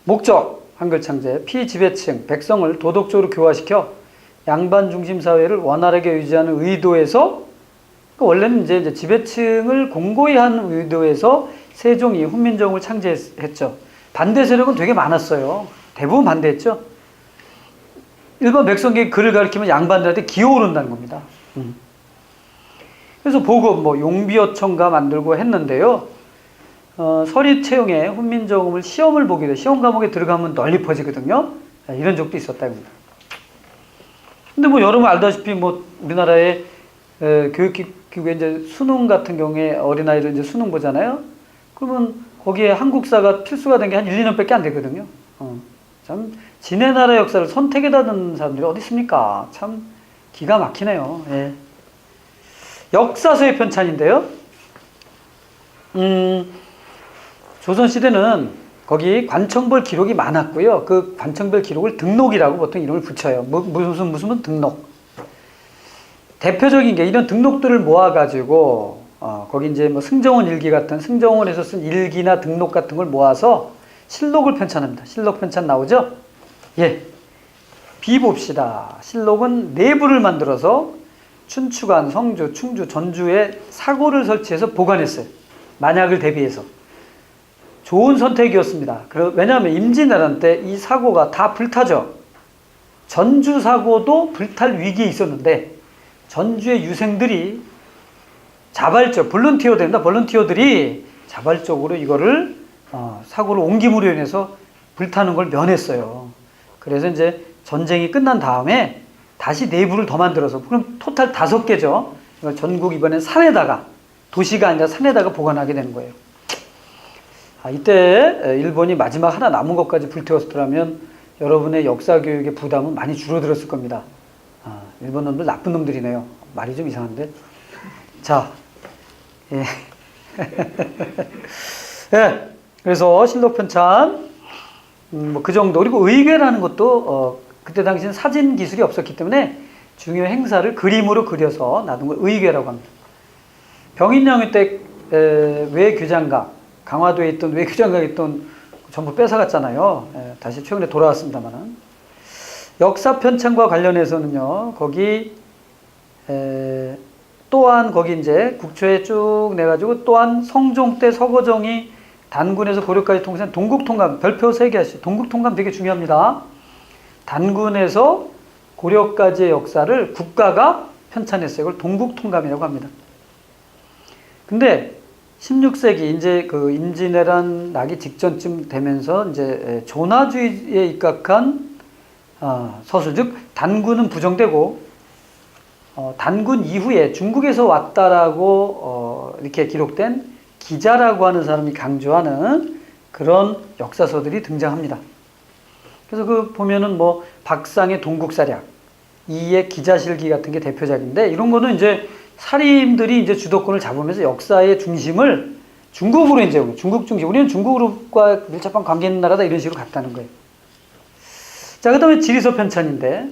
S1: 목적, 한글 창제, 피지배층, 백성을 도덕적으로 교화시켜 양반 중심 사회를 원활하게 유지하는 의도에서, 원래는 이제 지배층을 공고히 한 의도에서 세종이 훈민정음을 창제했죠. 반대 세력은 되게 많았어요. 대부분 반대했죠. 일반 백성에게 글을 가르치면 양반들한테 기어오른다는 겁니다. 그래서 보급, 용비어천가 만들고 했는데요. 서리 채용에 훈민정음을 시험을 보게 돼. 시험 과목에 들어가면 널리 퍼지거든요. 이런 적도 있었다 입니다. 근데 여러분 알다시피 우리나라의 교육기구에 이제 수능 같은 경우에 어린아이들 이제 수능 보잖아요. 그러면 거기에 한국사가 필수가 된 게 한 1, 2년밖에 안 되거든요. 참 지네 나라 역사를 선택에다 넣는 사람들이 어디 있습니까? 참 기가 막히네요. 예. 역사서의 편찬인데요. 조선시대는 거기 관청벌 기록이 많았고요. 그 관청벌 기록을 등록이라고 보통 이름을 붙여요. 무슨 등록. 대표적인 게 이런 등록들을 모아가지고, 거기 이제 승정원 일기 같은, 승정원에서 쓴 일기나 등록 같은 걸 모아서 실록을 편찬합니다. 실록 편찬 나오죠? 예. 봅시다. 실록은 내부를 만들어서 춘추관, 성주, 충주, 전주에 사고를 설치해서 보관했어요. 만약을 대비해서. 좋은 선택이었습니다. 왜냐하면 임진왜란 때 이 사고가 다 불타죠. 전주 사고도 불탈 위기에 있었는데 전주의 유생들이 자발적, 볼런티어 됩니다. 볼런티어들이 자발적으로 이거를 사고를 옮김으로 인해서 불타는 걸 면했어요. 그래서 이제 전쟁이 끝난 다음에 다시 내부를 더 만들어서, 그럼 토탈 5개죠. 전국 이번엔 산에다가, 도시가 아니라 산에다가 보관하게 되는 거예요. 이때 일본이 마지막 하나 남은 것까지 불태웠더라면 여러분의 역사 교육의 부담은 많이 줄어들었을 겁니다. 일본 놈들 나쁜 놈들이네요. 말이 좀 이상한데. 자, 예. 예. 그래서 실록 편찬, 그 정도. 그리고 의궤라는 것도 그때 당시엔 사진 기술이 없었기 때문에 중요 행사를 그림으로 그려서 놔둔 걸 의궤라고 합니다. 병인양의 때 외교장각, 강화도에 있던 외교장각에 있던 전부 뺏어갔잖아요. 다시 최근에 돌아왔습니다만은. 역사 편찬과 관련해서는요, 거기 또한 거기 이제 국초에 쭉 내가지고 또한 성종 때 서거정이 단군에서 고려까지 통치한 동국통감, 별표 3개 하시죠. 동국통감 되게 중요합니다. 단군에서 고려까지의 역사를 국가가 편찬했어요. 이걸 동국통감이라고 합니다. 근데 16세기 이제 그 임진왜란 나기 직전쯤 되면서 이제 존화주의에 입각한 서술, 즉 단군은 부정되고 단군 이후에 중국에서 왔다라고 이렇게 기록된 기자라고 하는 사람이 강조하는 그런 역사서들이 등장합니다. 그래서 보면은 박상의 동국사략, 이의 기자실기 같은 게 대표작인데, 이런 거는 이제 사림들이 이제 주도권을 잡으면서 역사의 중심을 중국으로 이제, 중국 중심, 우리는 중국과 밀접한 관계 있는 나라다, 이런 식으로 갔다는 거예요. 자, 그 다음에 지리서 편찬인데,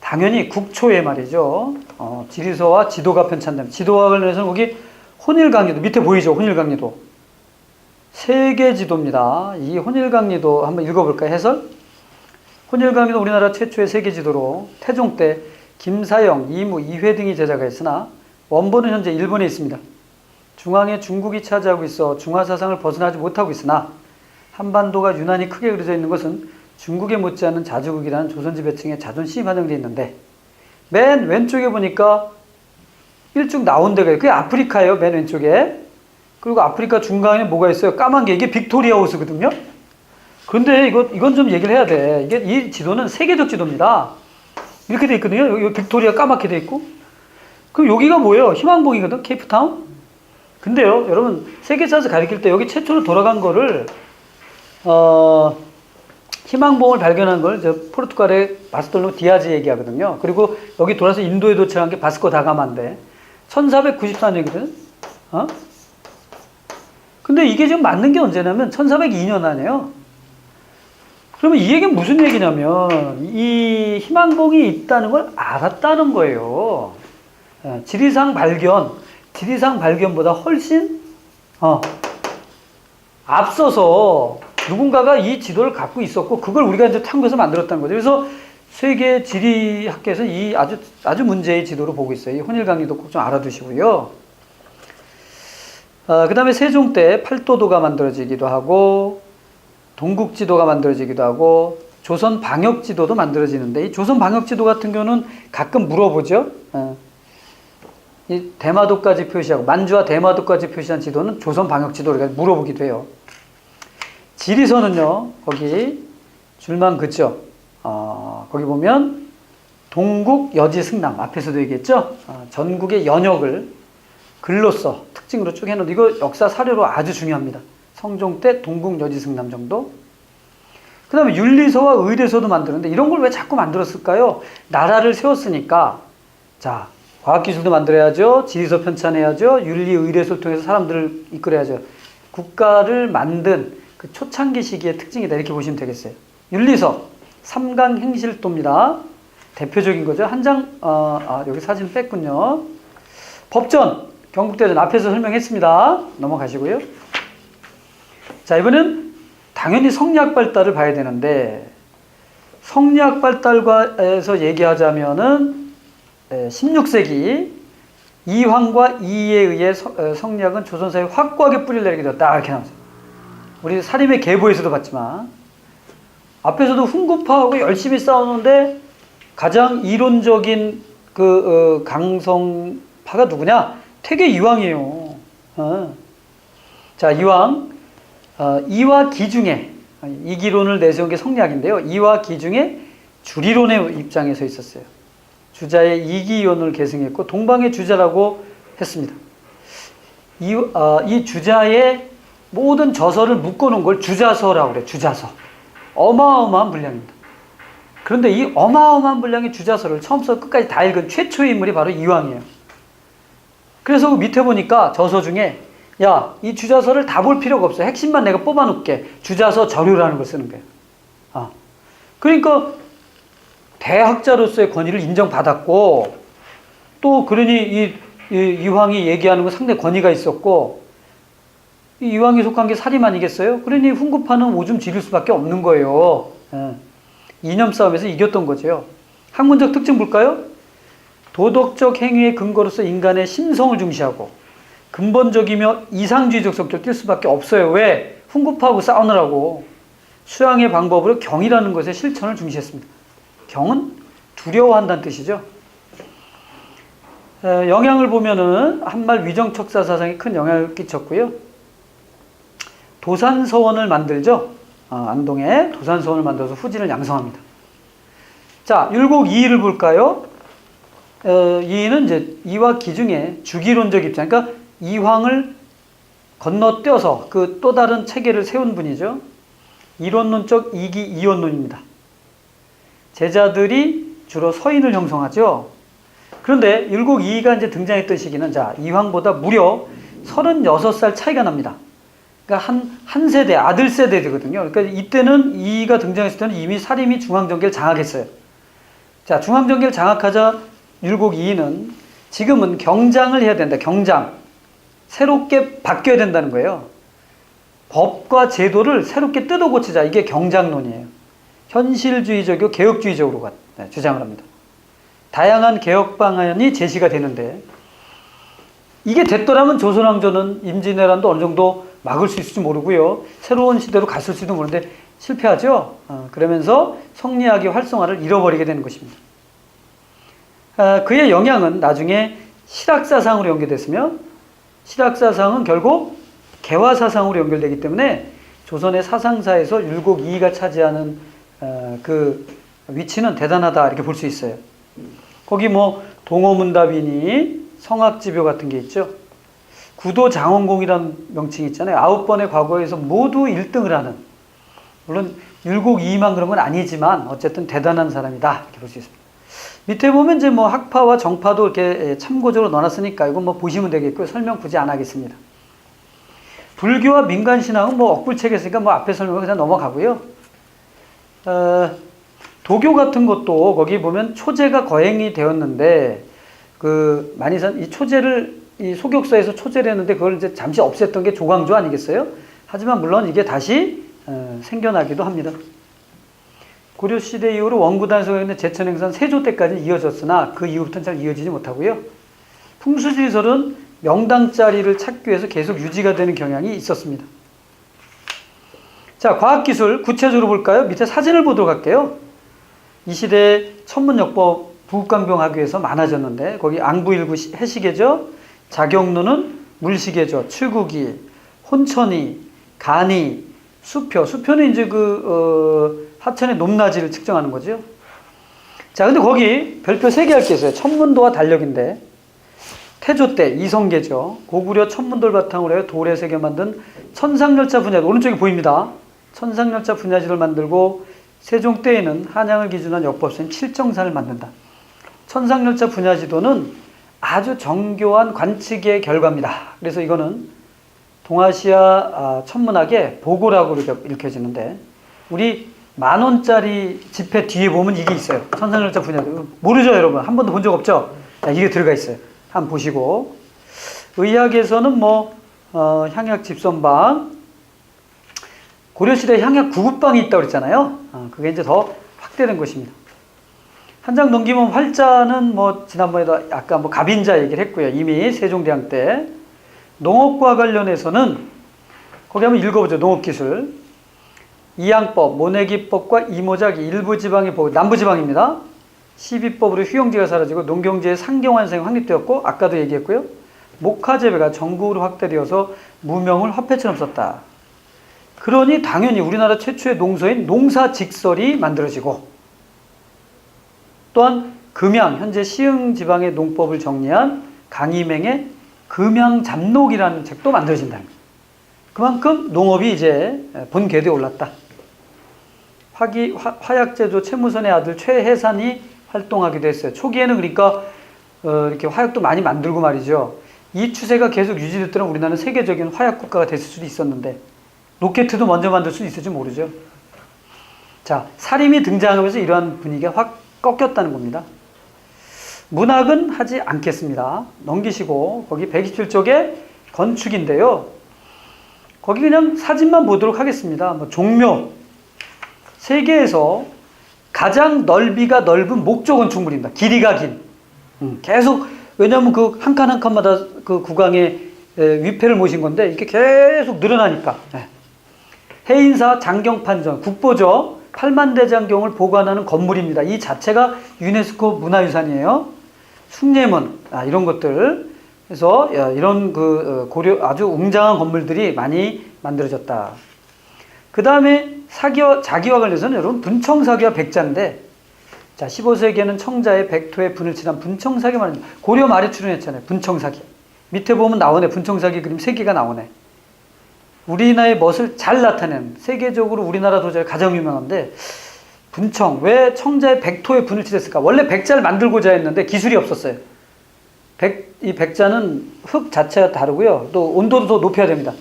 S1: 당연히 국초에 말이죠. 지리서와 지도가 편찬됩니다. 지도와 관련해서는 거기 혼일강리도, 밑에 보이죠? 혼일강리도. 세계 지도입니다. 이 혼일강리도 한번 읽어볼까요? 해설? 혼일강리도 우리나라 최초의 세계 지도로 태종 때 김사영, 이무, 이회 등이 제작했으나 원본은 현재 일본에 있습니다. 중앙에 중국이 차지하고 있어 중화사상을 벗어나지 못하고 있으나 한반도가 유난히 크게 그려져 있는 것은 중국에 못지않은 자주국이라는 조선지배층의 자존심이 반영되어 있는데, 맨 왼쪽에 보니까 일쭉 나온 데가 그게 아프리카예요. 맨 왼쪽에. 그리고 아프리카 중간에 뭐가 있어요? 까만 게, 이게 빅토리아 호수거든요. 그런데 이건 좀 얘기를 해야 돼. 이게 이 지도는 세계적 지도입니다. 이렇게 돼 있거든요. 여기 빅토리아 까맣게 돼 있고. 그럼 여기가 뭐예요? 희망봉이거든, 케이프타운. 근데요, 여러분 세계사에서 가리킬 때 여기 최초로 돌아간 거를 희망봉을 발견한 걸 포르투갈의 바스톨로 디아즈 얘기하거든요. 그리고 여기 돌아서 인도에 도착한 게 바스코 다가마인데 1494년이거든. 근데 이게 지금 맞는 게 언제냐면 1402년 아니에요. 그러면 이 얘기는 무슨 얘기냐면 이 희망봉이 있다는 걸 알았다는 거예요. 지리산 발견보다 훨씬 앞서서 누군가가 이 지도를 갖고 있었고 그걸 우리가 이제 탐구해서 만들었다는 거죠. 그래서 세계 지리학계에서 이 아주 문제의 지도로 보고 있어요. 이 혼일강리도 꼭 좀 알아두시고요. 그 다음에 세종 때 팔도도가 만들어지기도 하고 동국지도가 만들어지기도 하고 조선 방역지도도 만들어지는데 이 조선 방역지도 같은 경우는 가끔 물어보죠. 이 대마도까지 표시하고 만주와 대마도까지 표시한 지도는 조선 방역지도 이렇게 물어보기도 해요. 지리서는요, 거기 줄만 긋죠. 거기 보면 동국 여지 승남 앞에서도 얘기했죠. 전국의 연역을 글로써 특징으로 쭉 해놓은 이거 역사 사료로 아주 중요합니다. 성종 때 동국 여지 승남 정도. 그 다음에 윤리서와 의례서도 만드는데 이런 걸 왜 자꾸 만들었을까요? 나라를 세웠으니까 자 과학기술도 만들어야죠. 지리서 편찬해야죠. 윤리 의례서를 통해서 사람들을 이끌어야죠. 국가를 만든 그 초창기 시기의 특징이다 이렇게 보시면 되겠어요. 윤리서 삼강행실도입니다. 대표적인 거죠. 한 장 여기 사진 뺐군요. 법전 경국대전 앞에서 설명했습니다. 넘어가시고요. 자 이번엔 당연히 성리학 발달을 봐야 되는데 성리학 발달과에서 얘기하자면은 16세기 이황과 이에 의해 성리학은 조선사에 확고하게 뿌리를 내리게 되었다 이렇게 나오죠. 우리 사림의 계보에서도 봤지만 앞에서도 훈구파하고 열심히 싸우는데 가장 이론적인 강성파가 누구냐? 태계 이황이에요. 자 이황 이와 기중에 이기론을 내세운 게 성리학인데요. 이와 기중에 주리론의 입장에 서 있었어요. 주자의 이기론을 계승했고 동방의 주자라고 했습니다. 이 주자의 모든 저서를 묶어놓은 걸 주자서라고 그래요. 주자서. 어마어마한 분량입니다. 그런데 이 어마어마한 분량의 주자서를 처음부터 끝까지 다 읽은 최초의 인물이 바로 이황이에요. 그래서 그 밑에 보니까 저서 중에 야, 이 주자서를 다 볼 필요가 없어. 핵심만 내가 뽑아놓을게. 주자서 저류라는 걸 쓰는 거예요. 그러니까 대학자로서의 권위를 인정받았고 또 그러니 이황이 얘기하는 거 상당히 권위가 있었고 이 이황이 속한 게 사림 아니겠어요? 그러니 훈구파는 오줌 지릴 수밖에 없는 거예요. 이념 싸움에서 이겼던 거죠. 학문적 특징 볼까요? 도덕적 행위의 근거로서 인간의 심성을 중시하고 근본적이며 이상주의적 성격을 띌 수밖에 없어요. 왜? 훈구파하고 싸우느라고 수양의 방법으로 경이라는 것의 실천을 중시했습니다. 경은 두려워한다는 뜻이죠. 영향을 보면은 한말 위정척사 사상에 큰 영향을 끼쳤고요. 도산서원을 만들죠. 안동에 도산서원을 만들어서 후진을 양성합니다. 자, 율곡 이의를 볼까요? 이의는 이제 이와 기중의 주기론적 입장, 그러니까 이황을 건너뛰어서 그 또 다른 체계를 세운 분이죠. 이론론적 이기 이원론입니다. 제자들이 주로 서인을 형성하죠. 그런데 율곡 이의가 이제 등장했던 시기는 자 이황보다 무려 36살 차이가 납니다. 그러니까 한 세대, 아들 세대 되거든요. 그러니까 이때는 이의가 등장했을 때는 이미 사림이 중앙정계를 장악했어요. 자, 중앙정계를 장악하자 율곡 이의는 지금은 경장을 해야 된다. 경장. 새롭게 바뀌어야 된다는 거예요. 법과 제도를 새롭게 뜯어 고치자. 이게 경장론이에요. 현실주의적이고 개혁주의적으로 주장을 합니다. 다양한 개혁 방안이 제시가 되는데 이게 됐더라면 조선왕조는 임진왜란도 어느 정도 막을 수 있을지 모르고요. 새로운 시대로 갔을 수도 모르는데 실패하죠. 그러면서 성리학의 활성화를 잃어버리게 되는 것입니다. 그의 영향은 나중에 실학사상으로 연결됐으며 실학사상은 결국 개화사상으로 연결되기 때문에 조선의 사상사에서 율곡 2가 차지하는 그 위치는 대단하다 이렇게 볼 수 있어요. 거기 뭐 동어문답이니 성악지묘 같은 게 있죠. 구도장원공이라는 명칭이 있잖아요. 9번의 과거에서 모두 1등을 하는, 물론 율곡 2만 그런 건 아니지만 어쨌든 대단한 사람이다 이렇게 볼 수 있습니다. 밑에 보면 이제 뭐 학파와 정파도 이렇게 참고적으로 넣어놨으니까 이건 뭐 보시면 되겠고요. 설명 굳이 안 하겠습니다. 불교와 민간신앙은 뭐 억불책이었으니까 뭐 앞에 설명을 그냥 넘어가고요. 도교 같은 것도 거기 보면 초제가 거행이 되었는데 그 만이산 이 초제를 이 소격서에서 초제를 했는데 그걸 이제 잠시 없앴던 게 조광조 아니겠어요? 하지만 물론 이게 다시 생겨나기도 합니다. 고려시대 이후로 원구단에서 있는 제천행선 세조 때까지 이어졌으나 그 이후부터는 잘 이어지지 못하고요. 풍수지설은 명당자리를 찾기 위해서 계속 유지가 되는 경향이 있었습니다. 자, 과학기술 구체적으로 볼까요? 밑에 사진을 보도록 할게요. 이 시대에 천문역법 부국강병학위에서 많아졌는데 거기 앙부일구 해시계죠. 자경루는 물시계죠. 출국이, 혼천이, 간이, 수표. 수표는 이제 하천의 높낮이를 측정하는 거죠. 자, 근데 거기 별표 3개 할 게 있어요. 천문도와 달력인데 태조 때 이성계죠. 고구려 천문도를 바탕으로 해서 돌에 새겨 만든 천상열차 분야지, 오른쪽에 보입니다. 천상열차 분야지를 만들고 세종 때에는 한양을 기준한 역법서인 칠정산을 만든다. 천상열차 분야지도는 아주 정교한 관측의 결과입니다. 그래서 이거는 동아시아 천문학의 보고라고 읽혀지는데 우리 10,000원짜리 지폐 뒤에 보면 이게 있어요. 천상열차 분야지도. 모르죠, 여러분? 한 번도 본 적 없죠? 자, 이게 들어가 있어요. 한번 보시고. 의학에서는 뭐 향약 집선방, 고려시대에 향약 구급방이 있다고 그랬잖아요. 그게 이제 더 확대된 것입니다. 한 장 넘기면 활자는 뭐 지난번에도 아까 뭐 갑인자 얘기를 했고요. 이미 세종대왕 때. 농업과 관련해서는 거기 한번 읽어보죠. 농업기술. 이양법, 모내기법과 이모작이 일부 지방의 법, 남부지방입니다. 시비법으로 휴영지가 사라지고 농경지의 상경환생이 확립되었고 아까도 얘기했고요. 목화재배가 전국으로 확대되어서 무명을 화폐처럼 썼다. 그러니 당연히 우리나라 최초의 농서인 농사직설이 만들어지고 또한 금양, 현재 시흥 지방의 농법을 정리한 강희맹의 금양잡록이라는 책도 만들어진다. 그만큼 농업이 이제 본 궤도에 올랐다. 화약제조 최무선의 아들 최해산이 활동하기도 했어요. 초기에는 그러니까 이렇게 화약도 많이 만들고 말이죠. 이 추세가 계속 유지됐더라면 우리나라는 세계적인 화약 국가가 됐을 수도 있었는데 로켓도 먼저 만들 수도 있을지 모르죠. 자, 사림이 등장하면서 이러한 분위기가 확 꺾였다는 겁니다. 문학은 하지 않겠습니다. 넘기시고 거기 127쪽에 건축인데요. 거기 그냥 사진만 보도록 하겠습니다. 뭐 종묘, 세계에서 가장 넓이가 넓은 목조 건축물입니다. 길이가 긴. 계속, 왜냐하면 그 한 칸 한 칸마다 그 구강에 위패를 모신 건데 이렇게 계속 늘어나니까. 해인사 장경판전, 국보죠. 8만대장경을 보관하는 건물입니다. 이 자체가 유네스코 문화유산이에요. 숭례문, 이런 것들. 그래서 이런 고려 아주 웅장한 건물들이 많이 만들어졌다. 그 다음에 자기와 관련해서는 여러분 분청사기와 백자인데, 자 15세기에는 청자에 백토에 분을 칠한 분청사기 말입니다. 고려 말에 출연했잖아요. 분청사기. 밑에 보면 나오네. 분청사기 그림 3개가 나오네. 우리나라의 멋을 잘 나타낸, 세계적으로 우리나라 도자기 가장 유명한데, 분청, 왜 청자에 백토에 분을 칠했을까? 원래 백자를 만들고자 했는데 기술이 없었어요. 이 백자는 흙 자체가 다르고요. 또 온도도 더 높여야 됩니다.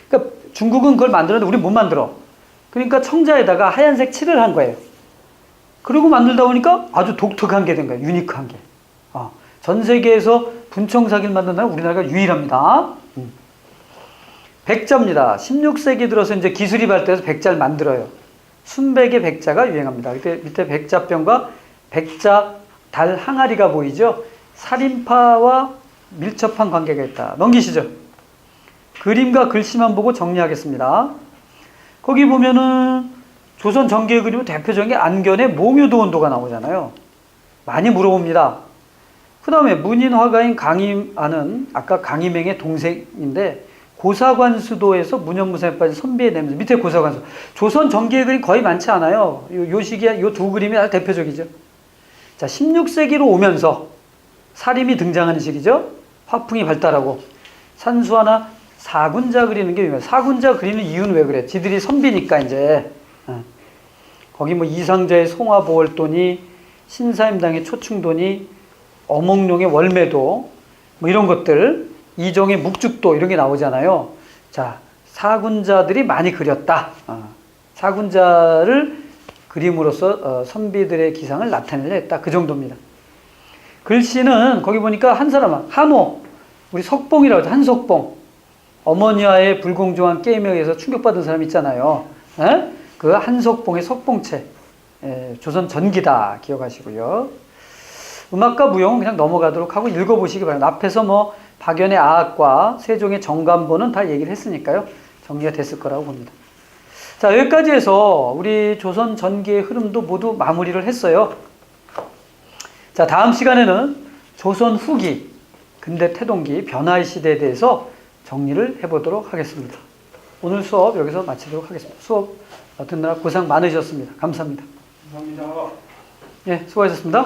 S1: 그러니까 중국은 그걸 만들었는데 우리 못 만들어. 그러니까 청자에다가 하얀색 칠을 한 거예요. 그리고 만들다 보니까 아주 독특한 게 된 거예요. 유니크한 게. 전 세계에서 분청사기를 만든 나라 우리나라가 유일합니다. 백자입니다. 16세기 들어서 이제 기술이 발달해서 백자를 만들어요. 순백의 백자가 유행합니다. 밑에 백자병과 백자 달 항아리가 보이죠? 살인파와 밀접한 관계가 있다. 넘기시죠. 그림과 글씨만 보고 정리하겠습니다. 거기 보면은 조선 전기의 그림은 대표적인 게 안견의 몽유도원도가 나오잖아요. 많이 물어봅니다. 그 다음에 문인 화가인 강희안은 아까 강희맹의 동생인데 고사관수도에서 무념무상에 빠진 선비의 냄새. 밑에 고사관수. 조선 전기의 그림 거의 많지 않아요. 요 시기에 요 두 그림이 아주 대표적이죠. 자, 16세기로 오면서 사림이 등장하는 시기죠. 화풍이 발달하고 산수화나 사군자 그리는 게 유명해요. 사군자 그리는 이유는 왜 그래? 지들이 선비니까 이제 거기 뭐 이상자의 송화보월도니 신사임당의 초충도니 어몽룡의 월매도 뭐 이런 것들, 이종의 묵죽도 이런 게 나오잖아요. 자, 사군자들이 많이 그렸다. 사군자를 그림으로써 선비들의 기상을 나타내려 했다. 그 정도입니다. 글씨는 거기 보니까 한 사람은 한호, 우리 석봉이라고 하죠. 한석봉. 어머니와의 불공정한 게임에 의해서 충격받은 사람 있잖아요. 에? 그 한석봉의 석봉체. 조선 전기다. 기억하시고요. 음악과 무용은 그냥 넘어가도록 하고 읽어보시기 바랍니다. 앞에서 뭐 박연의 아학과 세종의 정감보는 다 얘기를 했으니까요. 정리가 됐을 거라고 봅니다. 자, 여기까지 해서 우리 조선 전기의 흐름도 모두 마무리를 했어요. 자, 다음 시간에는 조선 후기, 근대 태동기, 변화의 시대에 대해서 정리를 해보도록 하겠습니다. 오늘 수업 여기서 마치도록 하겠습니다. 수업 듣느라 고생 많으셨습니다. 감사합니다.
S2: 감사합니다.
S1: 예, 수고하셨습니다.